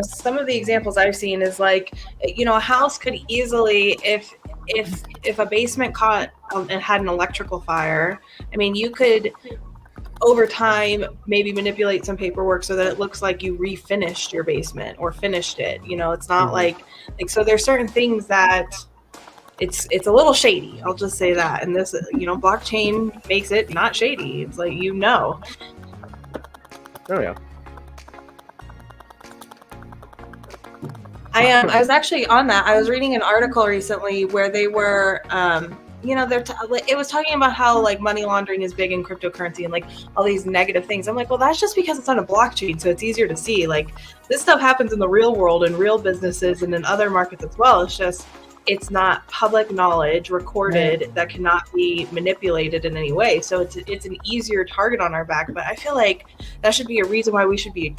G: some of the examples I've seen is like, a house could easily, if a basement caught and had an electrical fire, I mean, you could over time maybe manipulate some paperwork so that it looks like you refinished your basement or finished it. It's not like so there's certain things that it's a little shady. I'll just say that. And this, blockchain makes it not shady. It's like,
B: Oh yeah.
G: I was actually on that. I was reading an article recently where they were, it was talking about how like money laundering is big in cryptocurrency and like all these negative things. I'm like, well, that's just because it's on a blockchain, so it's easier to see. Like this stuff happens in the real world, in real businesses, and in other markets as well. It's just it's not public knowledge recorded that cannot be manipulated in any way. So it's an easier target on our back. But I feel like that should be a reason why we should be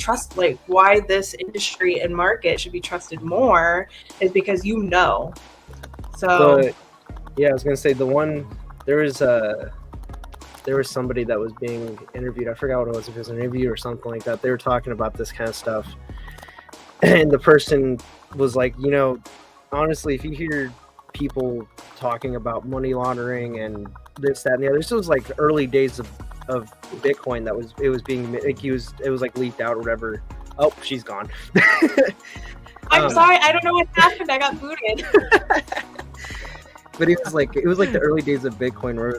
G: why this industry and market should be trusted more is because So
B: yeah, I was gonna say there was somebody that was being interviewed. I forgot what it was, if it was an interview or something like that. They were talking about this kind of stuff, and the person was like, honestly, if you hear people talking about money laundering and this, that, and the other, this was like the early days of Bitcoin. It was like leaked out or whatever. Oh, she's gone.
G: I'm sorry, I don't know what happened. I got booted.
B: But it was like the early days of Bitcoin where it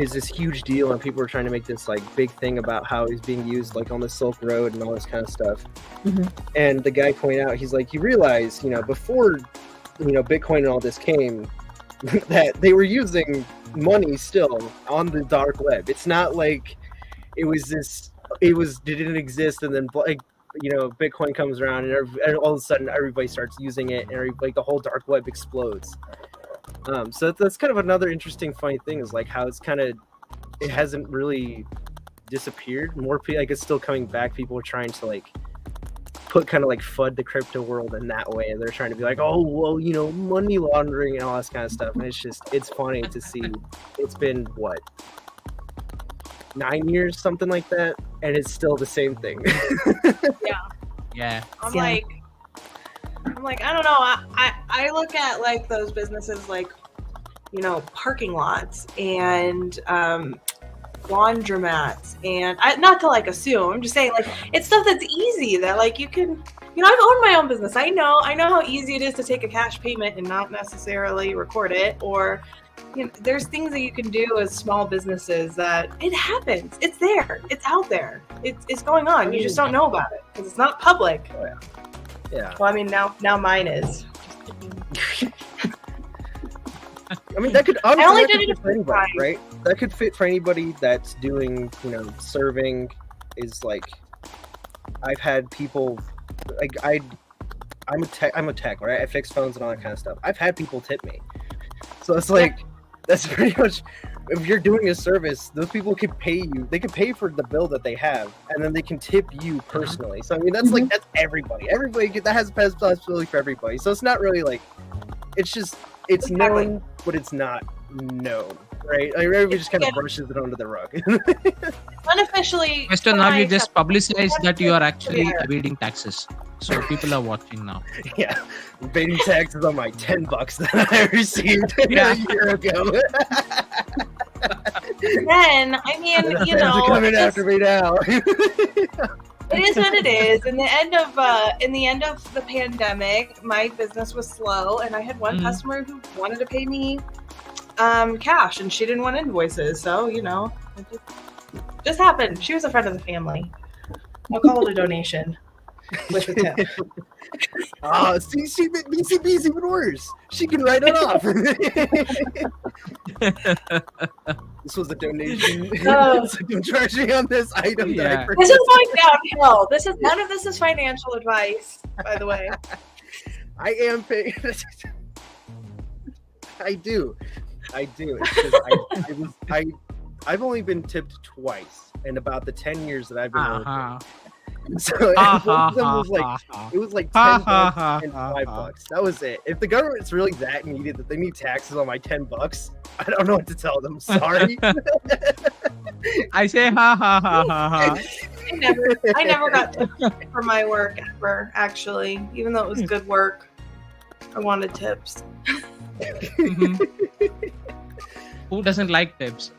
B: was this huge deal, and people were trying to make this like big thing about how he's being used like on the Silk Road and all this kind of stuff. And the guy pointed out, he's like, you realize, before Bitcoin and all this came, that they were using money still on the dark web. It's not like it didn't exist and then Bitcoin comes around and all of a sudden everybody starts using it and the whole dark web explodes. So that's kind of another interesting funny thing is like how it hasn't really disappeared. More people, it's still coming back. People are trying to like put kind of like FUD the crypto world in that way, and they're trying to be like, oh well, money laundering and all this kind of stuff. And it's funny to see. It's been what, 9 years, something like that, and it's still the same thing.
D: Yeah.
G: I'm like, I don't know. I look at like those businesses like, parking lots and laundromats, and not to like assume. I'm just saying like it's stuff that's easy that like you can. You know, I've owned my own business. I know how easy it is to take a cash payment and not necessarily record it. Or, you know, there's things that you can do as small businesses that it happens. It's there. It's out there. It's going on. You just don't know about it because it's not public.
B: Oh, yeah.
G: Well, I mean, now mine is.
B: I mean, that could
G: I only
B: honestly
G: did it
B: fit for anybody, right? That could fit for anybody that's doing, you know, serving. Is like, I've had people. Like I'm a tech, right? I fix phones and all that kind of stuff. I've had people tip me, so it's like that's pretty much. If you're doing a service, those people can pay you. They can pay for the bill that they have, and then they can tip you personally. So I mean, that's like that's everybody. That has possibility for everybody. So it's not really like it's just it's known, but it's not known. Right? Like everybody just kind of brushes it under the rug.
G: Unofficially.
D: Mr. Now you just publicized that you are actually evading taxes. So people are watching now.
B: Yeah. Evading taxes on my $10 that I received a year ago.
G: Then, I mean, you know.
B: They're coming after me now.
G: It is what it is. In the end of the pandemic, my business was slow, and I had one customer who wanted to pay me cash, and she didn't want invoices. So you know, it just happened. She was a friend of the family. I'll call it a donation with a tip.
B: BCB's even worse. She can write it off. This was a donation. So don't charge me on this item.
D: Yeah.
G: This is going downhill. None of this is financial advice, by the way.
B: I am paying. I do. It's just I've only been tipped twice in about the 10 years that I've been working. So one of them was like it was like $10 and $5. That was it. If the government's really that needed that they need taxes on my $10, I don't know what to tell them. Sorry.
D: I say ha ha ha ha ha.
G: I never got tipped for my work ever, actually. Even though it was good work, I wanted tips.
D: Who doesn't like tips?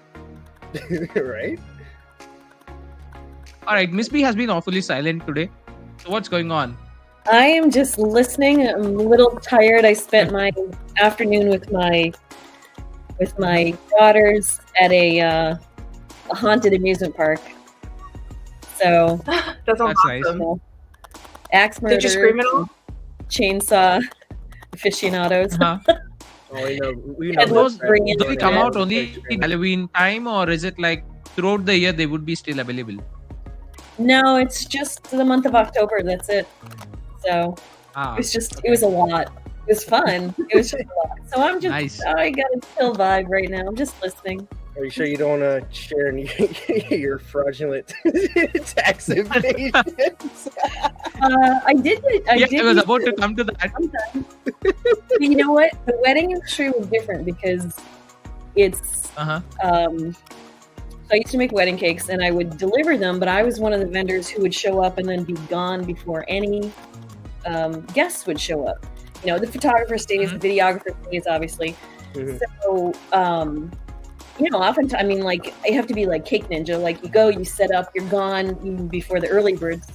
B: Right?
D: All right, Miss B has been awfully silent today. So what's going on?
F: I am just listening. I'm a little tired. I spent my afternoon with my daughters at a haunted amusement park. So
G: that's
D: nice.
F: Axe murder.
G: Did you scream at all?
F: Chainsaw aficionados.
D: We know. Those do they come out only in Halloween time, or is it like throughout the year they would be still available?
F: No, it's just the month of October. That's it. So it was a lot. It was fun. It was just a lot. So I'm just,
D: nice.
F: I got a chill vibe right now. I'm just listening.
B: Are you sure you don't want to share your fraudulent tax evasions?
F: I did.
D: I was about to come to that.
F: You know what? The wedding industry was different because it's. So I used to make wedding cakes and I would deliver them, but I was one of the vendors who would show up and then be gone before any guests would show up. You know, the photographer stays, the videographer stays, obviously. So, you know, oftentimes, I mean, like, I have to be like Cake Ninja. Like, you go, you set up, you're gone even before the early birds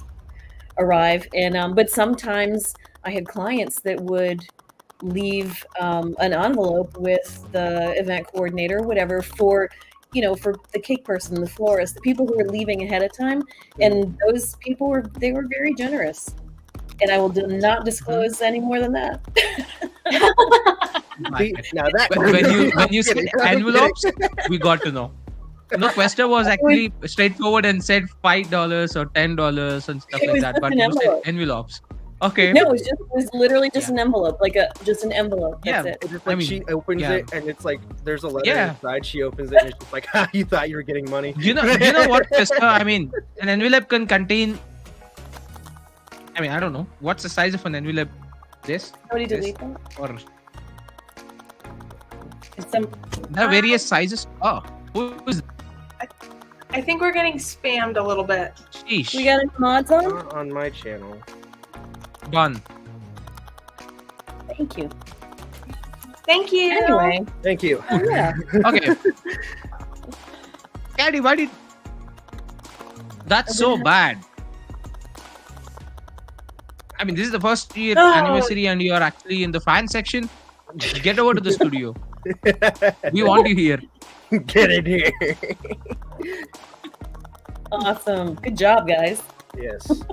F: arrive. And but sometimes I had clients that would leave an envelope with the event coordinator, whatever, for the cake person, the florist, the people who were leaving ahead of time. And those people were very generous. And I will not disclose any more than that.
B: Now that
D: when you said envelopes, we got to know. No, Questa was actually straightforward and said $5 or $10 and stuff like that. But you said envelopes. Okay.
F: No, it was literally just an envelope, just an envelope. That's it.
B: It's just like she opens it and it's like there's a letter inside. She opens it and it's just like, you thought you were getting money.
D: You know what, Questa? I mean, an envelope can contain. I mean, I don't know. What's the size of an envelope? This?
F: Nobody delete them?
D: Or
F: there
D: are various sizes. Oh, who is?
G: I think we're getting spammed a little bit.
D: Sheesh.
F: We got any mods on?
B: Not on my channel.
D: Done.
F: Thank you.
G: Thank you.
F: Anyway.
B: Thank you.
F: Oh, yeah.
D: Okay. Caddy, why did... That's so bad. I mean, this is the first year anniversary and you are actually in the fan section. Get over to the studio. We want you here.
B: Get in here.
F: Awesome. Good job, guys.
B: Yes.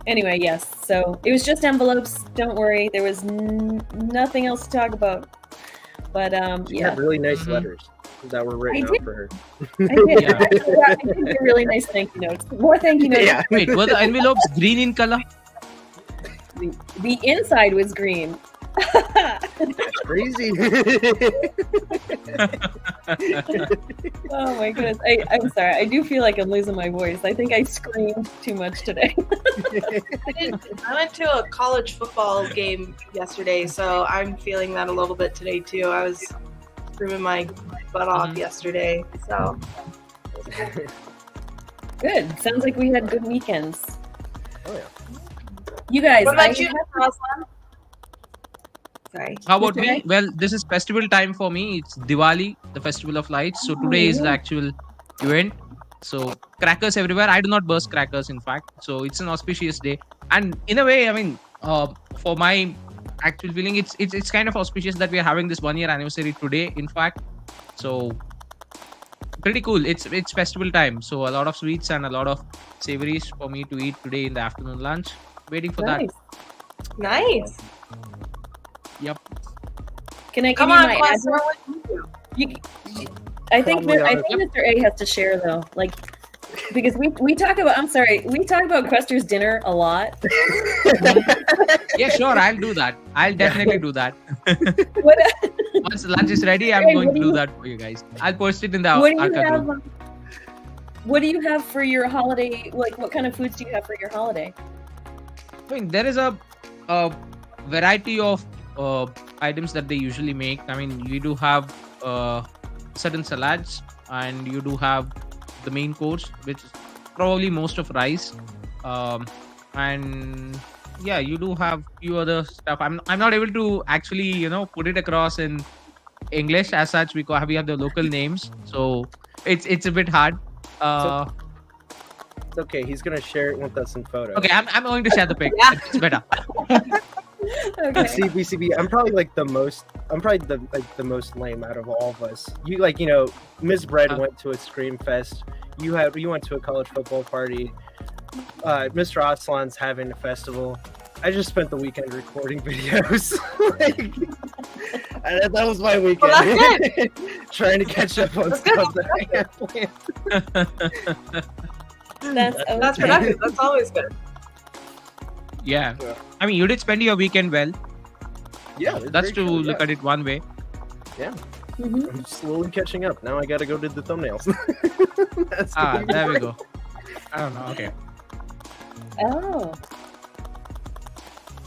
F: Anyway, yes. So it was just envelopes. Don't worry. There was nothing else to talk about. But
B: She
F: yeah,
B: had really nice letters that were written out for her.
F: I did.
D: Yeah.
F: I did get really nice thank you notes. More thank you notes.
B: Yeah.
D: Wait, were the envelopes green in color?
F: The inside was green.
B: Crazy.
F: Oh my goodness. I'm sorry. I do feel like I'm losing my voice. I think I screamed too much today.
G: I went to a college football game yesterday, so I'm feeling that a little bit today too. I was screaming my butt off yesterday, so
F: Good. Sounds like we had good weekends.
B: Oh yeah.
F: You guys,
G: what about you, Rosalind? Sorry.
D: How about
F: Mr.
D: me?
F: Ray?
D: Well, this is festival time for me. It's Diwali, the festival of lights. So today is the actual event. So crackers everywhere. I do not burst crackers, in fact. So it's an auspicious day. And in a way, I mean, for my actual feeling, it's kind of auspicious that we are having this 1 year anniversary today, in fact. So pretty cool. It's festival time. So a lot of sweets and a lot of savories for me to eat today in the afternoon lunch. Waiting for
F: Nice.
G: Nice.
D: that. Yep.
F: Can I give
G: Come
F: you
G: on,
F: my
G: class.
F: address? I think
B: Probably
F: I think Mr. A has to share though, like because we talk about. I'm sorry, we talk about Quester's dinner a lot.
D: Yeah, sure. I'll do that. I'll definitely do that.
F: What,
D: Once the lunch is ready, I'm
F: Hey,
D: going
F: what
D: to
F: do
D: do
F: you-
D: that for you guys. I'll post it in the
F: what do you
D: Archa
F: have?
D: group.
F: What do you have for your holiday? Like, what kind of foods do you have for your holiday?
D: I mean, there is a variety of items that they usually make. I mean, you do have certain salads, and you do have the main course, which is probably most of rice. And yeah, you do have few other stuff. I'm not able to actually put it across in English as such because we have the local names, so it's a bit hard.
B: It's okay. He's gonna share it with us in photos.
D: Okay, I'm going to share the pic.
G: Yeah.
D: It's better.
F: Okay.
B: CBCB. I'm probably the most lame out of all of us. Ms. Bread went to a Scream Fest. You went to a college football party. Mr. Aslan's having a festival. I just spent the weekend recording videos. That was my weekend.
G: Well, that's good.
B: Trying to catch up on
G: That's good.
B: stuff that I have planned.
F: That's
G: That's
F: okay.
G: productive. That's always good.
D: Yeah.
B: Yeah.
D: I mean, you did spend your weekend well.
B: Yeah,
D: That's to look at it one way.
F: Mhm.
B: I'm slowly catching up. Now I gotta go do the thumbnails. That's
D: There we go. I don't know. Okay.
F: Oh,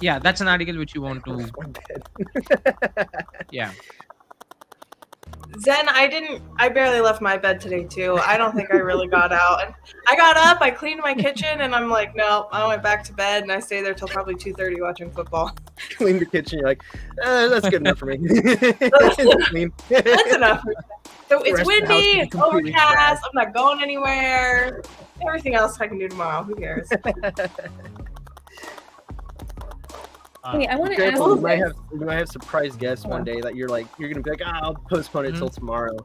D: Yeah, that's an article which you want to.
B: my bed.
D: Yeah.
G: Zen, I barely left my bed today too. I don't think I really got out. And I got up, I cleaned my kitchen, and I'm like, no, I went back to bed and I stayed there till probably 2:30 watching football.
B: Clean the kitchen. You're like, that's good enough for me. It's clean.
G: That's enough. So it's
B: rest of the house
G: windy,
B: is
G: it's
B: completely
G: overcast, I'm not going anywhere. Everything else I can do tomorrow. Who cares?
F: hey, I want to ask
B: Careful,
F: you
B: you might
F: guys.
B: have surprise guests one day that you're gonna be like, I'll postpone it till
D: Mhm.
B: tomorrow.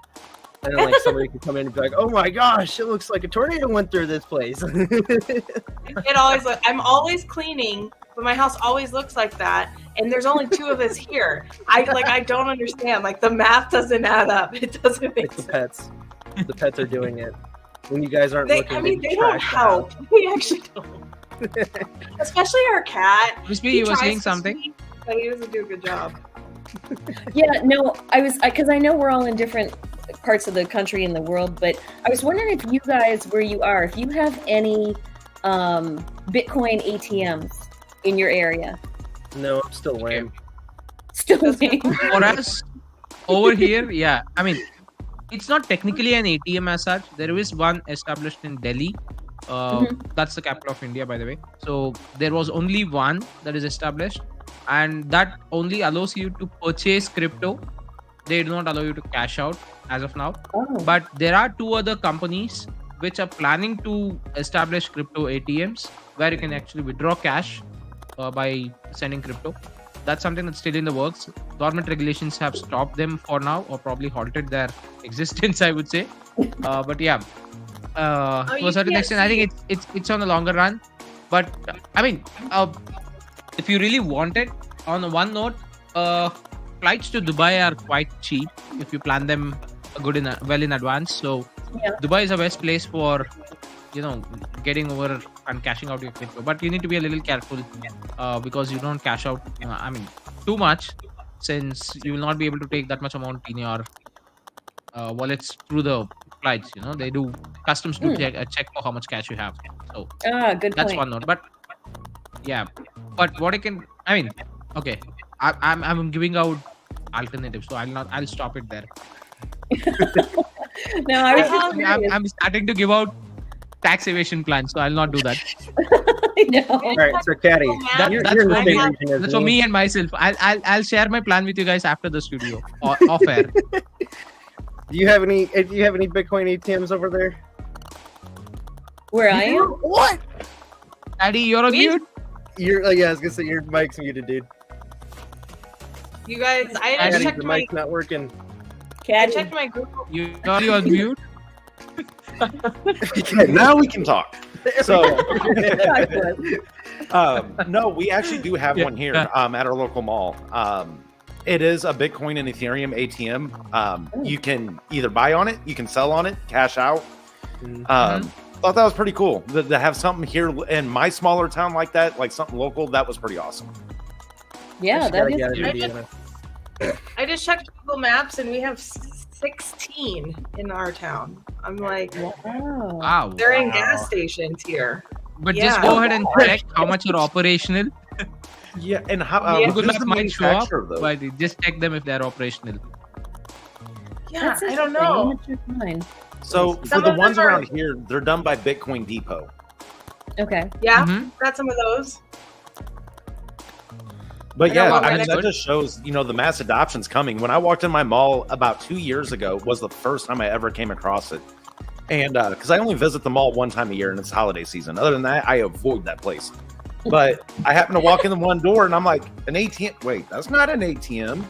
B: And then somebody could come in and be like, oh my gosh, it looks like a tornado went through this place.
G: It always I'm always cleaning, but my house always looks like that. And there's only 2 of us here. I don't understand. Like the math doesn't add up. It doesn't make
B: It's the
G: sense.
B: pets. The pets are doing it. When you guys aren't
G: They
B: looking,
G: they don't
B: trash the house.
G: help. They actually don't. Especially our cat.
D: Crispy,
G: He
D: you were
G: tries
D: saying
G: to
D: something?
G: sleep, but he doesn't do a good job.
F: Yeah, no, I was because I know we're all in different parts of the country and the world, but I was wondering if you guys, where you are, if you have any Bitcoin ATMs in your area.
B: No, I'm still lame.
F: Still lame.
D: For us, over here, yeah. I mean, it's not technically an ATM as such. There is one established in Delhi. That's the capital of India, by the way. So there was only one that is established, and that only allows you to purchase crypto they do not allow you to cash out as of now.
F: Oh.
D: But there are 2 other companies which are planning to establish crypto ATMs where you can actually withdraw cash by sending crypto. That's something that's still in the works. Government regulations have stopped them for now, or probably halted their existence, I would say. But yeah, to a certain extent, I think it's on the longer run. But I mean, if you really want it, on one note, flights to Dubai are quite cheap if you plan them well in advance. So Dubai is the best place for getting over and cashing out your crypto. But you need to be a little careful because you don't cash out too much, since you will not be able to take that much amount in your wallets through the flights. They do customs do check for how much cash you have. So
F: good
D: that's
F: point.
D: one note. But yeah, but what okay, I'm giving out alternatives, so I'll stop it there.
F: No, I was just curious.
D: I'm starting to give out tax evasion plans, so I'll not do that.
F: I know.
B: All right, so Caddy, you're in the same region as
D: That's for me and myself. I'll share my plan with you guys after the studio or off air.
B: Do you have any Bitcoin ATMs over there?
F: Where I am?
B: What?
D: Daddy, you're on mute.
B: I was gonna say your mic's muted, dude.
G: You guys, I
B: Caddy,
G: just checked
B: the
G: my
B: mic's not working.
G: I
F: Caddy.
G: checked my Google.
D: You're on mute.
A: Okay, now we can talk. So,
F: Chocolate.
A: no, we actually do have one here at our local mall. It is a Bitcoin and Ethereum ATM. You can either buy on it, you can sell on it, cash out. Thought that was pretty cool to have something here in my smaller town like that, like something local. That was pretty awesome.
F: Yeah, that is.
B: Yeah,
F: true.
B: Indiana.
G: I just checked Google Maps and we have 16 in our town. I'm like,
F: Wow.
D: Wow.
G: they're in gas stations here.
D: But
G: Yeah.
D: just go ahead and check how much are operational.
A: Yeah, and how
G: Yeah.
A: who's
D: Google
A: the
D: Maps might show up,
A: manufacturer, though?
D: but just check them if they're operational.
G: Yeah,
F: That's
G: I don't
F: interesting. I'm
G: know.
F: gonna check mine.
A: So for
G: Some
A: the
G: of them
A: ones
G: are-
A: around here, they're done by Bitcoin Depot.
F: Okay.
G: Yeah,
D: Mhm.
G: got some of those.
A: But
G: I
A: yeah,
G: know,
A: I mean,
D: that's
A: that
D: good.
A: just shows, the mass adoption's coming. When I walked in my mall about 2 years ago was the first time I ever came across it. And because I only visit the mall one time a year and it's holiday season. Other than that, I avoid that place. But I happen to walk in the one door and I'm like, an ATM? Wait, that's not an ATM.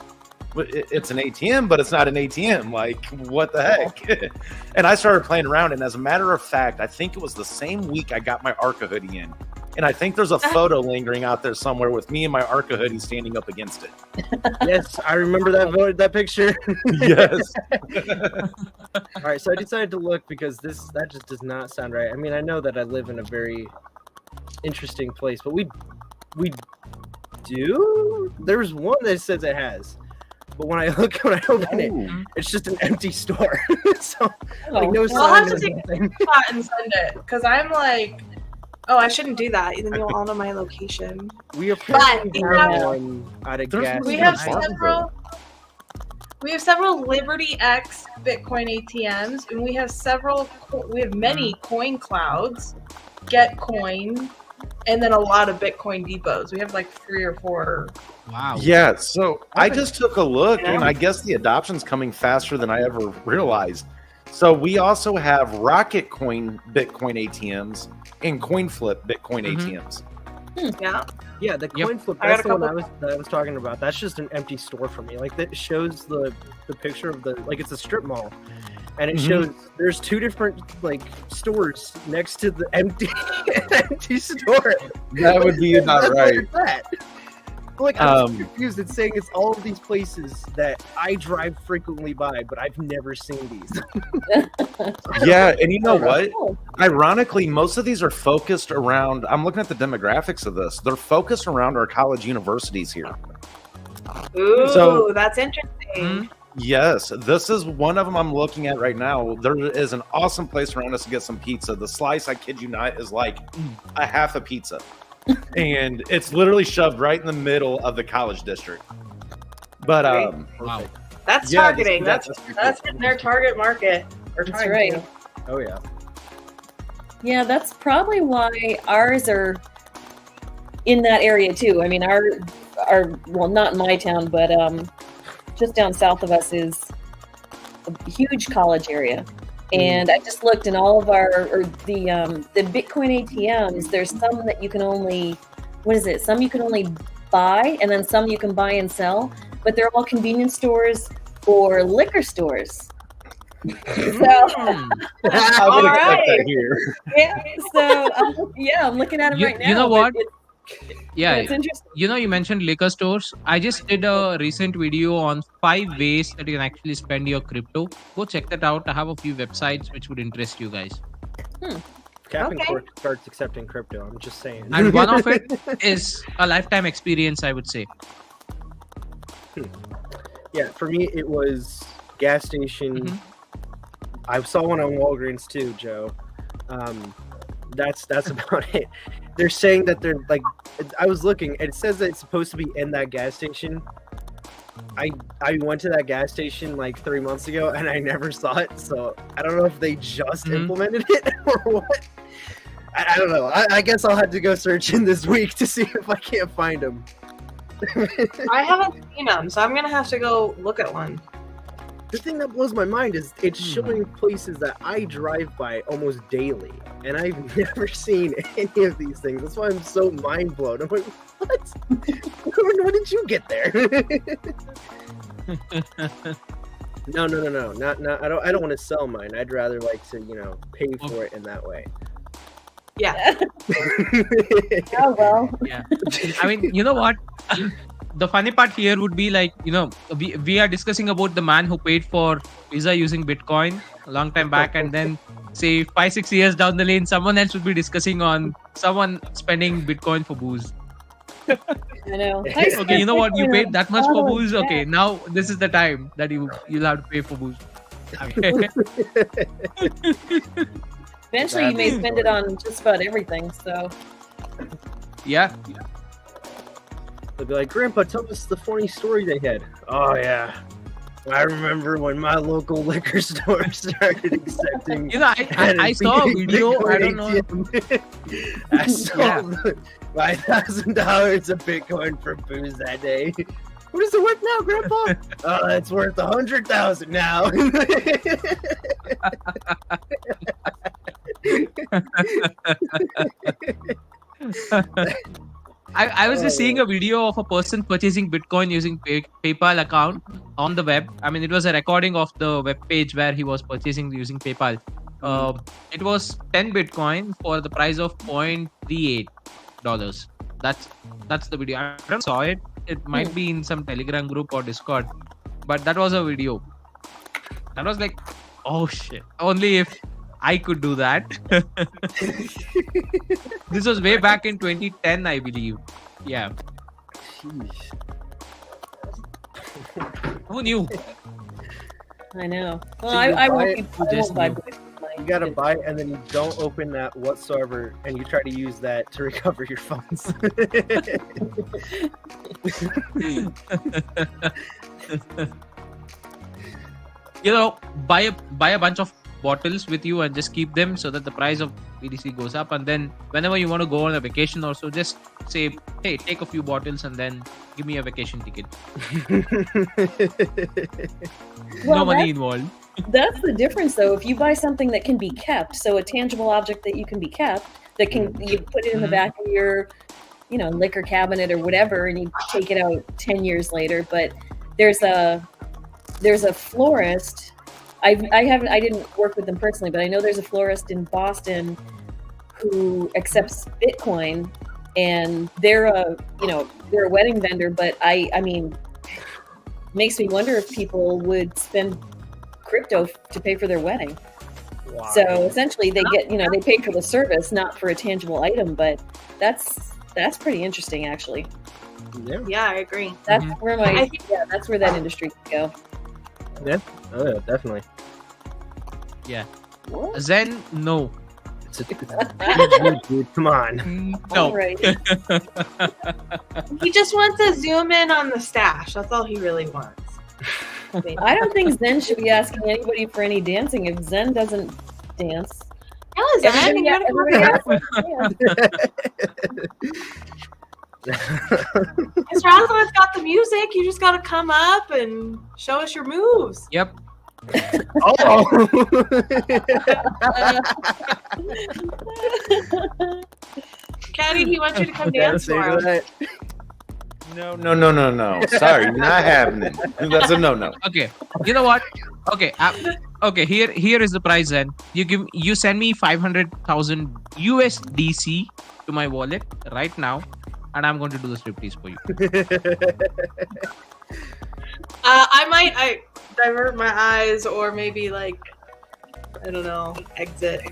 A: It's an ATM, but it's not an ATM. Like, what the heck? And I started playing around. And as a matter of fact, I think it was the same week I got my Archa hoodie in. And I think there's a photo lingering out there somewhere with me and my Archa hoodie standing up against it.
B: Yes, I remember that picture.
A: Yes.
B: All right, so I decided to look because that just does not sound right. I mean, I know that I live in a very interesting place, but we do. There's one that says it has, but when I open it,
A: Ooh.
B: it's just an empty store. So
F: Oh,
B: like no
G: Well, I'll have
B: sign
G: to
B: of
G: take
B: anything.
G: a shot and send it because I'm like, oh, I shouldn't do that. Then you'll all know my location.
B: We apparently
G: But-
B: have one out of
A: There's
B: gas.
G: We
A: Yeah,
G: have
A: awesome.
G: several Liberty X Bitcoin ATMs, and we have many coin clouds, Get Coin, and then a lot of Bitcoin depots. We have like 3 or 4.
D: Wow.
A: Yeah, so I just took a look,
G: Yeah.
A: and I guess the adoption's coming faster than I ever realized. So we also have Rocket Coin Bitcoin ATMs and CoinFlip Bitcoin
D: Mhm.
A: ATMs.
G: Yeah.
B: Yeah, the
D: Yep.
B: coin flip.
G: I got
B: That's
G: a
B: the one
G: couple-
B: that I was talking about. That's just an empty store for me. Like that shows the picture of it's a strip mall, and it
A: Mhm.
B: shows there's 2 different stores next to the empty empty store.
A: That would be about
B: What
A: right.
B: is that? Like I'm so
A: Um,
B: confused. It's saying it's all of these places that I drive frequently by, but I've never seen these.
A: Yeah, and you know what?
F: Oh,
A: Ironically, most of these are focused around. I'm looking at the demographics of this. They're focused around our college universities here.
G: Ooh,
A: So-
G: that's interesting.
D: Mhm.
A: Yes, this is one of them I'm looking at right now. There is an awesome place around us to get some pizza. The slice, I kid you not, is like a half a pizza. And it's literally shoved right in the middle of the college district. But
D: Wow.
G: That's
A: yeah,
G: targeting.
A: this-
G: That's in their target market. Or
F: That's
G: trying
F: right.
G: to.
B: Oh yeah.
F: yeah, that's probably why ours are in that area too. I mean, our well, not in my town, but just down south of us is a huge college area. And I just looked in all of the Bitcoin ATMs, there's some that you can only, some you can only buy, and then some you can buy and sell, but they're all convenience stores or liquor stores. So,
A: I would expect that here.
F: yeah, so I'm looking at them right now.
D: You know what?
F: It's interesting.
D: You mentioned liquor stores. I just did a recent video on 5 ways that you can actually spend your crypto. Go check that out. I have a few websites which would interest you guys.
B: Capping Corp starts accepting crypto. I'm just saying.
D: And one of it is a lifetime experience, I would say.
B: Yeah, for me, it was gas station. I saw one on Walgreens too, Joe. That's about it. They're saying that they're like, I was looking, and it says that it's supposed to be in that gas station. I went to that gas station like 3 months ago, and I never saw it. So I don't know if they just implemented it or what. I don't know. I guess I'll have to go searching this week to see if I can't find them.
G: I haven't seen them, so I'm gonna have to go look at one.
B: The thing that blows my mind is it's showing places that I drive by almost daily, and I've never seen any of these things. That's why I'm so mind blown. I'm like, what? When did you get there? No. Not. I don't want to sell mine. I'd rather like to, pay for it in that way.
G: Yeah.
F: Oh well.
D: Yeah. I mean, you know what? The funny part here would be like, we are discussing about the man who paid for pizza using Bitcoin a long time back, and then say 5-6 years down the lane, someone else would be discussing on someone spending Bitcoin for booze.
F: I know.
D: Okay, you know what? You paid that much for booze. Okay, now this is the time that you'll have to pay for booze.
F: Eventually, you may spend it on just about everything. So.
D: Yeah.
B: They'll be like, Grandpa, tell us the funny story they had. Oh, yeah. I remember when my local liquor store started accepting.
D: I saw a video. I don't know.
B: I sold $5,000 of Bitcoin for booze that day. What is it worth now, Grandpa? Oh, it's worth $100,000 now.
D: I was just seeing a video of a person purchasing Bitcoin using PayPal account on the web. I mean, it was a recording of the web page where he was purchasing using PayPal. It was 10 Bitcoin for the price of $0.38. That's the video. I don't saw it. It might be in some Telegram group or Discord, but that was a video. That was like, oh shit! Only if I could do that. This was way back in 2010, I believe. Yeah.
B: Jeez.
D: Who knew?
F: I know. Well,
B: So
F: I
B: you
F: won't buy
D: knew.
B: You gotta buy it, and then you don't open that whatsoever, and you try to use that to recover your funds.
D: Buy a bunch of bottles with you and just keep them so that the price of BTC goes up, and then whenever you want to go on a vacation also, just say, hey, take a few bottles and then give me a vacation ticket.
F: Well,
D: no money involved.
F: That's the difference, though. If you buy something that can be kept, so a tangible object that you can be kept, that can you put it in the back of your, liquor cabinet or whatever, and you take it out 10 years later. But there's a florist. I didn't work with them personally, but I know there's a florist in Boston who accepts Bitcoin, and they're a wedding vendor. But I mean, makes me wonder if people would spend crypto to pay for their wedding.
B: Wow.
F: So essentially they get, they pay for the service, not for a tangible item, but that's pretty interesting actually.
G: Yeah, I agree.
F: That's where that's where that industry could go.
B: Yeah. Oh, yeah, definitely.
D: Yeah.
F: What?
D: Zen, no.
B: It's dude, come on.
D: No.
F: Alright.
G: He just wants to zoom in on the stash. That's all he really wants.
F: I don't think Zen should be asking anybody for any dancing if Zen doesn't dance.
G: Yeah, Zen,
F: Everybody else
G: Mr. Oswald's got the music. You just got to come up and show us your moves.
D: Yep.
B: Oh.
G: Caddy, he wants you to come dance for him.
A: No. Sorry, not happening. That's a no.
D: Okay. You know what? Okay. Okay. Here is the prize. Then you send me 500,000 USDC to my wallet right now, and I'm going to do the striptease for you.
G: I divert my eyes, or maybe like, I don't know, exit.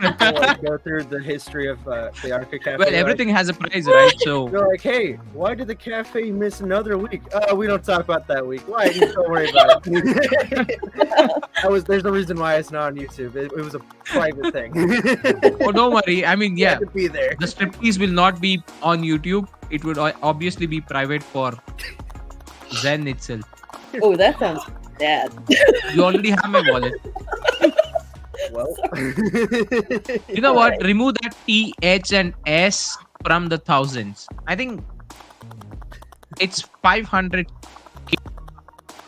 B: Like, go through the history of the Arca Cafe.
D: Well, everything has a prize, right? So
B: They're like, hey, why did the cafe miss another week? Oh, we don't talk about that week. Why? Don't worry about it. There's no reason why it's not on YouTube. It was a private thing.
D: oh, don't worry. I mean,
B: You
D: yeah,
B: had to be there.
D: the striptease will not be on YouTube. It would obviously be private for Zen itself.
F: Oh, that sounds bad.
D: You already have my wallet.
B: Well,
D: You know what? Remove that T, H, and S from the thousands. I think it's 500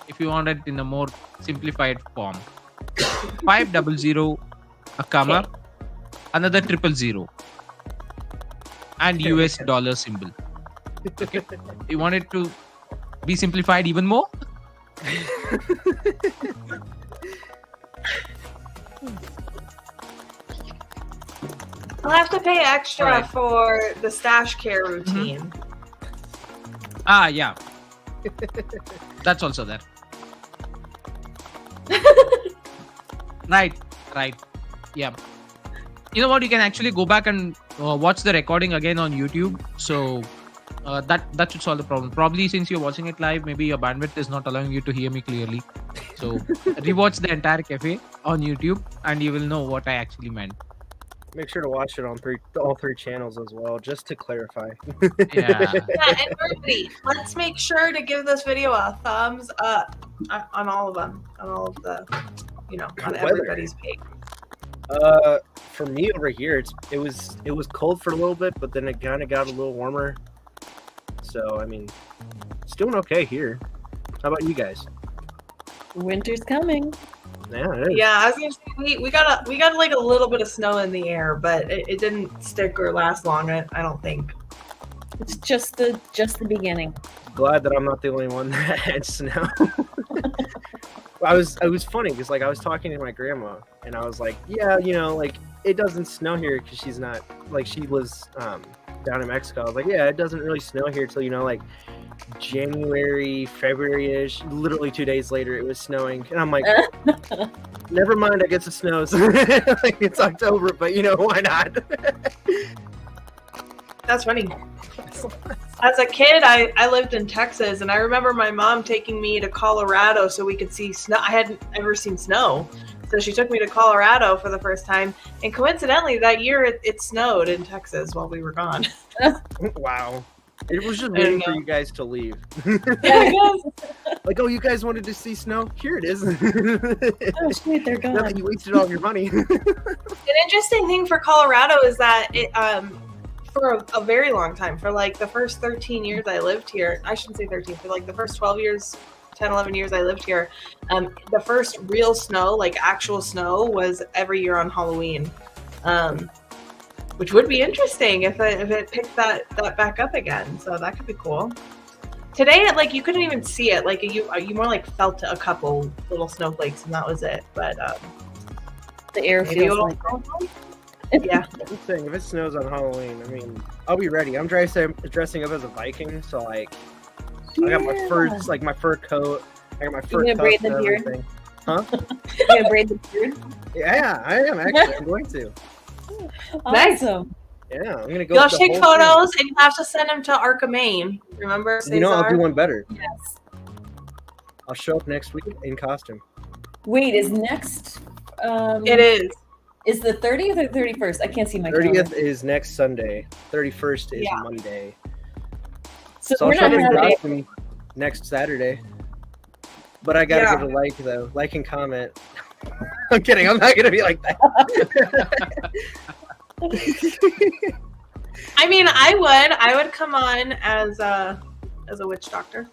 D: if you want it in a more simplified form. 500, a comma, another 000, and US dollar symbol. Okay. You want it to be simplified even more?
G: I'll have to pay extra
D: Alright.
G: for the stash care routine.
D: Ah, yeah. That's also there. Right. Yeah. You know what? You can actually go back and watch the recording again on YouTube. So that should solve the problem. Probably since you're watching it live, maybe your bandwidth is not allowing you to hear me clearly. So rewatch the entire cafe on YouTube, and you will know what I actually meant.
B: make sure to watch it on all three channels as well, just to clarify.
D: Yeah.
G: Yeah, and everybody, let's make sure to give this video a thumbs up on all of them, on all of the, on everybody's page.
B: For me over here, it was cold for a little bit, but then it kind of got a little warmer. So I mean, it's doing okay here. How about you guys?
F: Winter's coming.
B: Yeah, it is.
G: Yeah, I was gonna say we got like a little bit of snow in the air, but it didn't stick or last long. I don't think.
F: It's just the beginning.
B: Glad that I'm not the only one that had snow. I was funny because like I was talking to my grandma and I was like, yeah, like it doesn't snow here because she's not like she was down in Mexico. I was like, yeah, it doesn't really snow here till like January, February-ish. Literally 2 days later, it was snowing, and I'm like, never mind. I guess it snows. Like, it's October, but why not?
G: That's funny. As a kid, I lived in Texas, and I remember my mom taking me to Colorado so we could see snow. I hadn't ever seen snow, so she took me to Colorado for the first time. And coincidentally, that year it snowed in Texas while we were gone.
B: Wow. It was just waiting for you guys to leave.
G: Yeah,
B: Like, oh, you guys wanted to see snow? Here it is.
F: Oh shit, they're
B: Not that
F: gone.
B: you wasted all your money.
G: An interesting thing for Colorado is that it for a very long time, for like the first 13 years I lived here, I shouldn't say 13, for like the first 12 years, 10, 11 years I lived here, the first real snow, like actual snow, was every year on Halloween. Which would be interesting if it picked that back up again. So that could be cool. Today, like you couldn't even see it. Like you more like felt a couple little snowflakes, and that was it. But
F: The air
G: maybe
F: feels
G: it'll-
F: like
G: yeah.
B: I'm saying, if it snows on Halloween, I mean, I'll be ready. I'm dressing up as a Viking, so like, I got my fur coat. I got my fur
F: gonna
B: cuffs
F: braid the
B: and
F: beard?
B: everything. Huh?
F: you gonna braid the beard.
B: Yeah, I am actually. I'm going to.
G: Nice.
F: Awesome.
B: Yeah, I'm gonna go.
G: You'll
B: with the
G: take
B: whole
G: photos, and you have to send them to Arca, Maine. Remember,
B: thing. I'll do
G: Cesar?
B: one better.
F: Yes.
B: I'll show up next week in costume.
F: Wait, is next?
G: It is.
F: Is the 30th or 31st? I can't see my
B: 30th
F: calendar.
B: is next Sunday. 31st is
G: Yeah.
B: Monday.
F: So
B: So I'll
F: we're
B: show
F: not
B: up in
F: Saturday.
B: costume next Saturday. But I gotta
G: Yeah.
B: give a like though. Like and comment. I'm kidding. I'm not gonna be like that.
G: I mean, I would come on as a witch doctor.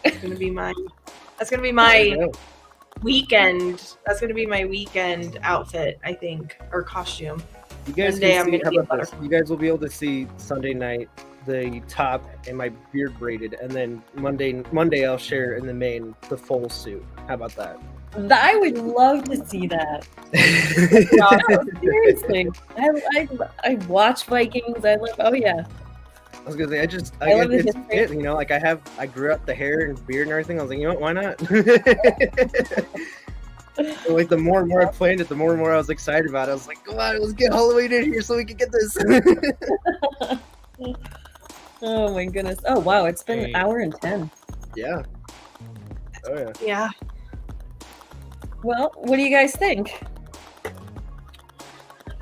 G: That's gonna be my weekend. That's gonna be my weekend outfit, I think, or costume.
B: You guys
G: One day
B: can
G: I'm
B: see,
G: gonna
B: how
G: be a
B: about this? You guys will be able to see Sunday night the top and my beard braided, and then Monday I'll share in the main the full suit. How about that?
F: I would love to see that. No, seriously. I watch Vikings. I love. Oh yeah.
B: I was gonna say,
F: I love the
B: it's
F: history.
B: it, you know, like I grew up the hair and beard and everything. I was like, you know what, why not? So, like the more and more I planned it, the more and more I was excited about it. I was like, come on, let's get Halloween in here so we can get this.
F: Oh my goodness. Oh wow, it's been an hour and 10.
B: Yeah. Oh yeah.
G: Yeah.
F: Well, what do you guys think?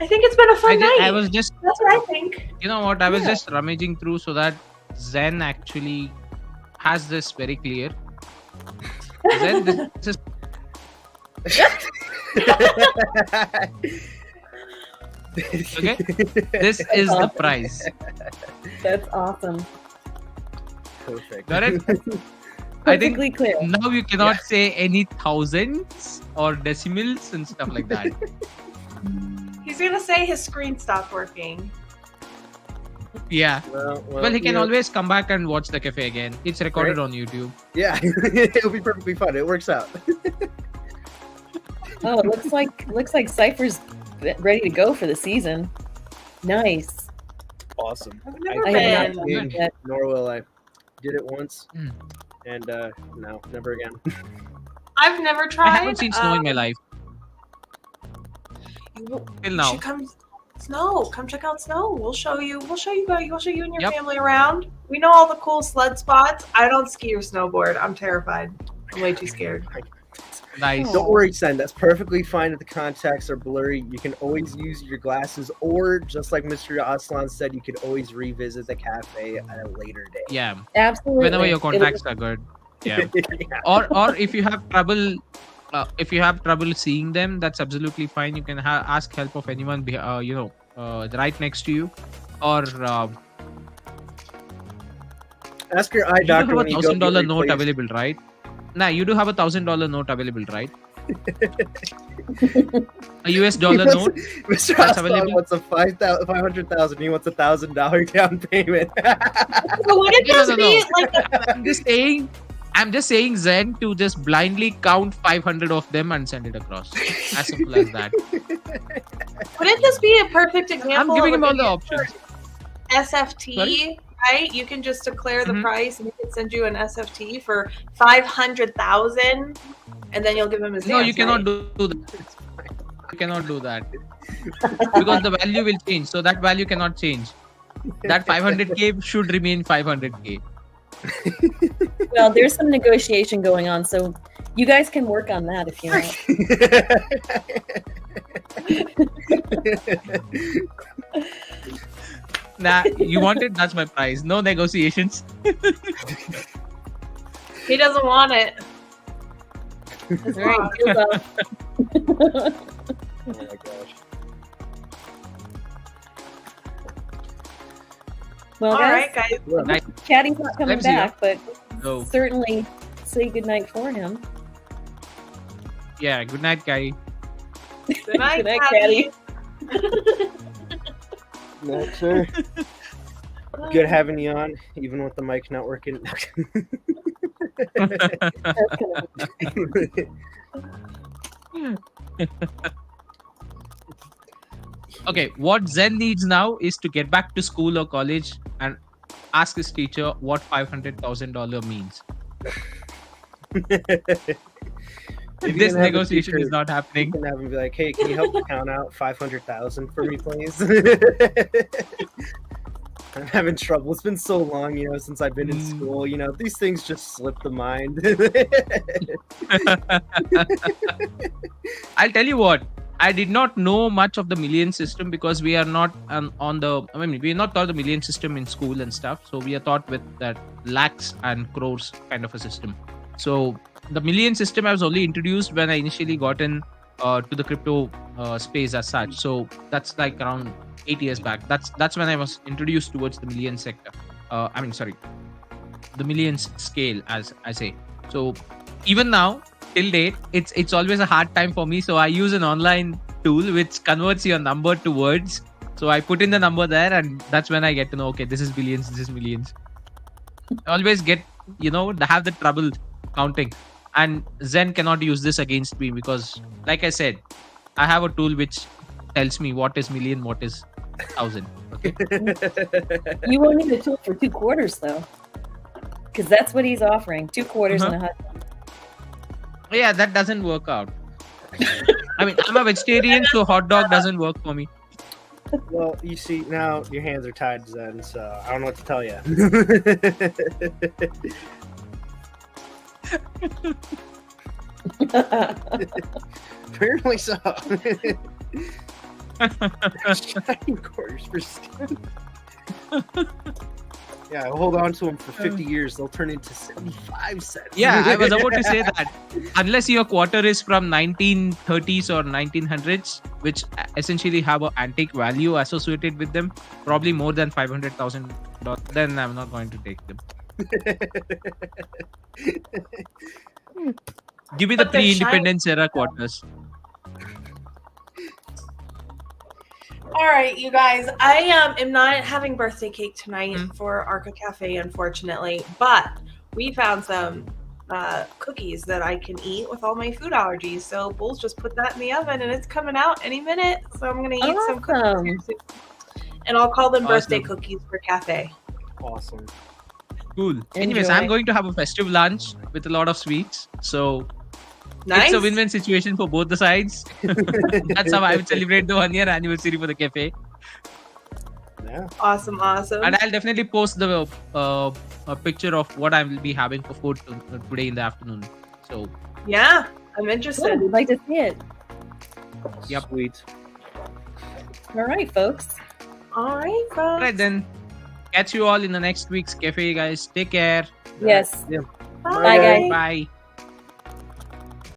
G: I think it's been a fun night.
D: I was just,
G: That's what I think.
D: you know what? I was just rummaging through so that Zen actually has this very clear. Zen, this is okay. This is the prize.
F: That's awesome.
B: Perfect.
D: Got it? I think
F: Perfectly clear.
D: now you cannot say any thousands or decimals and stuff like that.
G: He's gonna say his screen stopped working.
D: Yeah. Well, he can
B: you know,
D: always come back and watch the cafe again. It's recorded
B: Right.
D: on YouTube.
B: Yeah, it'll be perfectly fun. It works out.
F: Oh, it looks like Cypher's ready to go for the season. Nice.
B: Awesome.
G: I've never
F: I have
G: been.
F: not
B: been.
F: been yet.
B: Nor will I. Did it once,
D: Hmm.
B: and no, never again.
G: I've never tried.
D: I haven't seen snow in my life
G: You
D: till now.
G: should come snow. Come check out snow. We'll show you. We'll show you and your
D: Yep.
G: family around. We know all the cool sled spots. I don't ski or snowboard. I'm terrified. I'm way too scared.
D: Nice.
B: Don't worry, Sen. That's perfectly fine if the contacts are blurry. You can always use your glasses, or just like Mr. Aslan said, you can always revisit the cafe at a later date.
D: Yeah.
F: Absolutely.
D: Whenever your
F: It'll-
D: contacts are good. Yeah.
B: Yeah.
D: Or if you have trouble. If you have trouble seeing them, that's absolutely fine. You can ask help of anyone, right next to you, or
B: Ask your eye
D: you do
B: doctor
D: have a
B: when you go get
D: $1,000 note
B: replaced.
D: available, right? Nah, you do have a $1,000 note available, right? A US dollar note.
B: Mr.
D: That's
B: Aslan
D: available.
B: wants a 500,000. He wants $1,000 down payment.
G: So would it
D: No,
G: just
D: no,
G: be
D: no.
G: like
D: I'm just saying Zen to just blindly count 500 of them and send it across. As simple as that.
G: wouldn't this be a perfect example?
D: I'm giving
G: of
D: him all the
G: a
D: options.
G: SFT,
D: Sorry?
G: right? You can just declare the
D: Mhm.
G: price, and he can send you an SFT for 500,000, and then you'll give him his.
D: No,
G: dance,
D: you cannot
G: right?
D: do that. You cannot do that. Because the value will change. So that value cannot change. That 500k should remain 500k.
F: Well, there's some negotiation going on, so you guys can work on that if you want.
D: Nah, you want it? That's my price. No negotiations.
G: He doesn't want it.
F: That's right. Deal's up.
B: Oh my gosh.
F: Well,
G: All
F: guys,
G: right, guys.
B: Yeah.
F: Caddy's not coming
D: Let's see
F: back, but
D: No.
F: certainly say goodnight for him.
D: Yeah, good night, Kai.
G: Good night,
F: Good night,
G: Caddy.
B: No, sir. Good having you on, even with the mic not working.
F: That's kind
D: Okay, what Zen needs now is to get back to school or college and ask his teacher what $500,000 means. If this negotiation is not
B: You
D: happening,
B: can have him be like, "Hey, can you help me count out 500,000 for me, please?" I'm having trouble. It's been so long, since I've been in school. These things just slip the mind.
D: I'll tell you what. I did not know much of the million system because we are not we're not taught the million system in school and stuff. So we are taught with that lakhs and crores kind of a system. So the million system I was only introduced when I initially got in to the crypto space as such. So that's like around 8 years back. That's when I was introduced towards the million sector. The millions scale, as I say. So even now, till date, it's always a hard time for me. So I use an online tool which converts your number to words. So I put in the number there, and that's when I get to know, okay, this is billions, this is millions. I always get, have the trouble counting. And Zen cannot use this against me because, like I said, I have a tool which tells me what is million, what is 1,000. Okay?
F: You won't need a tool for 2 quarters, though. Because that's what he's offering. 2 quarters and a hot dog.
D: Yeah, that doesn't work out. I mean, I'm a vegetarian, so hot dog doesn't work for me.
B: Well, you see, now your hands are tied, Zen, so I don't know what to tell you. Apparently so. Shining quarters for skin. Yeah, hold on to them for 50 years. They'll turn into 75 cents.
D: Yeah, I was about to say that. Unless your quarter is from 1930s or 1900s, which essentially have an antique value associated with them, probably more than $500,000, then I'm not going to take them. Give me the
G: But they're
D: pre-independence era quarters.
G: All right, you guys. I am not having birthday cake tonight for Archa Cafe, unfortunately, but we found some cookies that I can eat with all my food allergies. So Bulls just put that in the oven, and it's coming out any minute. So I'm gonna eat some cookies here soon. And I'll call them birthday cookies for cafe.
B: Awesome.
D: Cool. Anyways, I'm going to have a festive lunch with a lot of sweets. So
G: Nice.
D: it's a win-win situation for both the sides. That's how I would celebrate the 1-year anniversary for the cafe.
B: Yeah.
G: Awesome.
D: And I'll definitely post the a picture of what I will be having for food today in the afternoon. So
G: Yeah, I'm interested.
F: Good. We'd like to see it.
D: Yep.
B: Sweet.
F: All right, folks.
G: All right, folks.
D: all right then. Catch you all in the next week's cafe, guys. Take care.
F: Yes.
B: Yeah.
G: Bye.
F: Bye, guys.
D: Bye.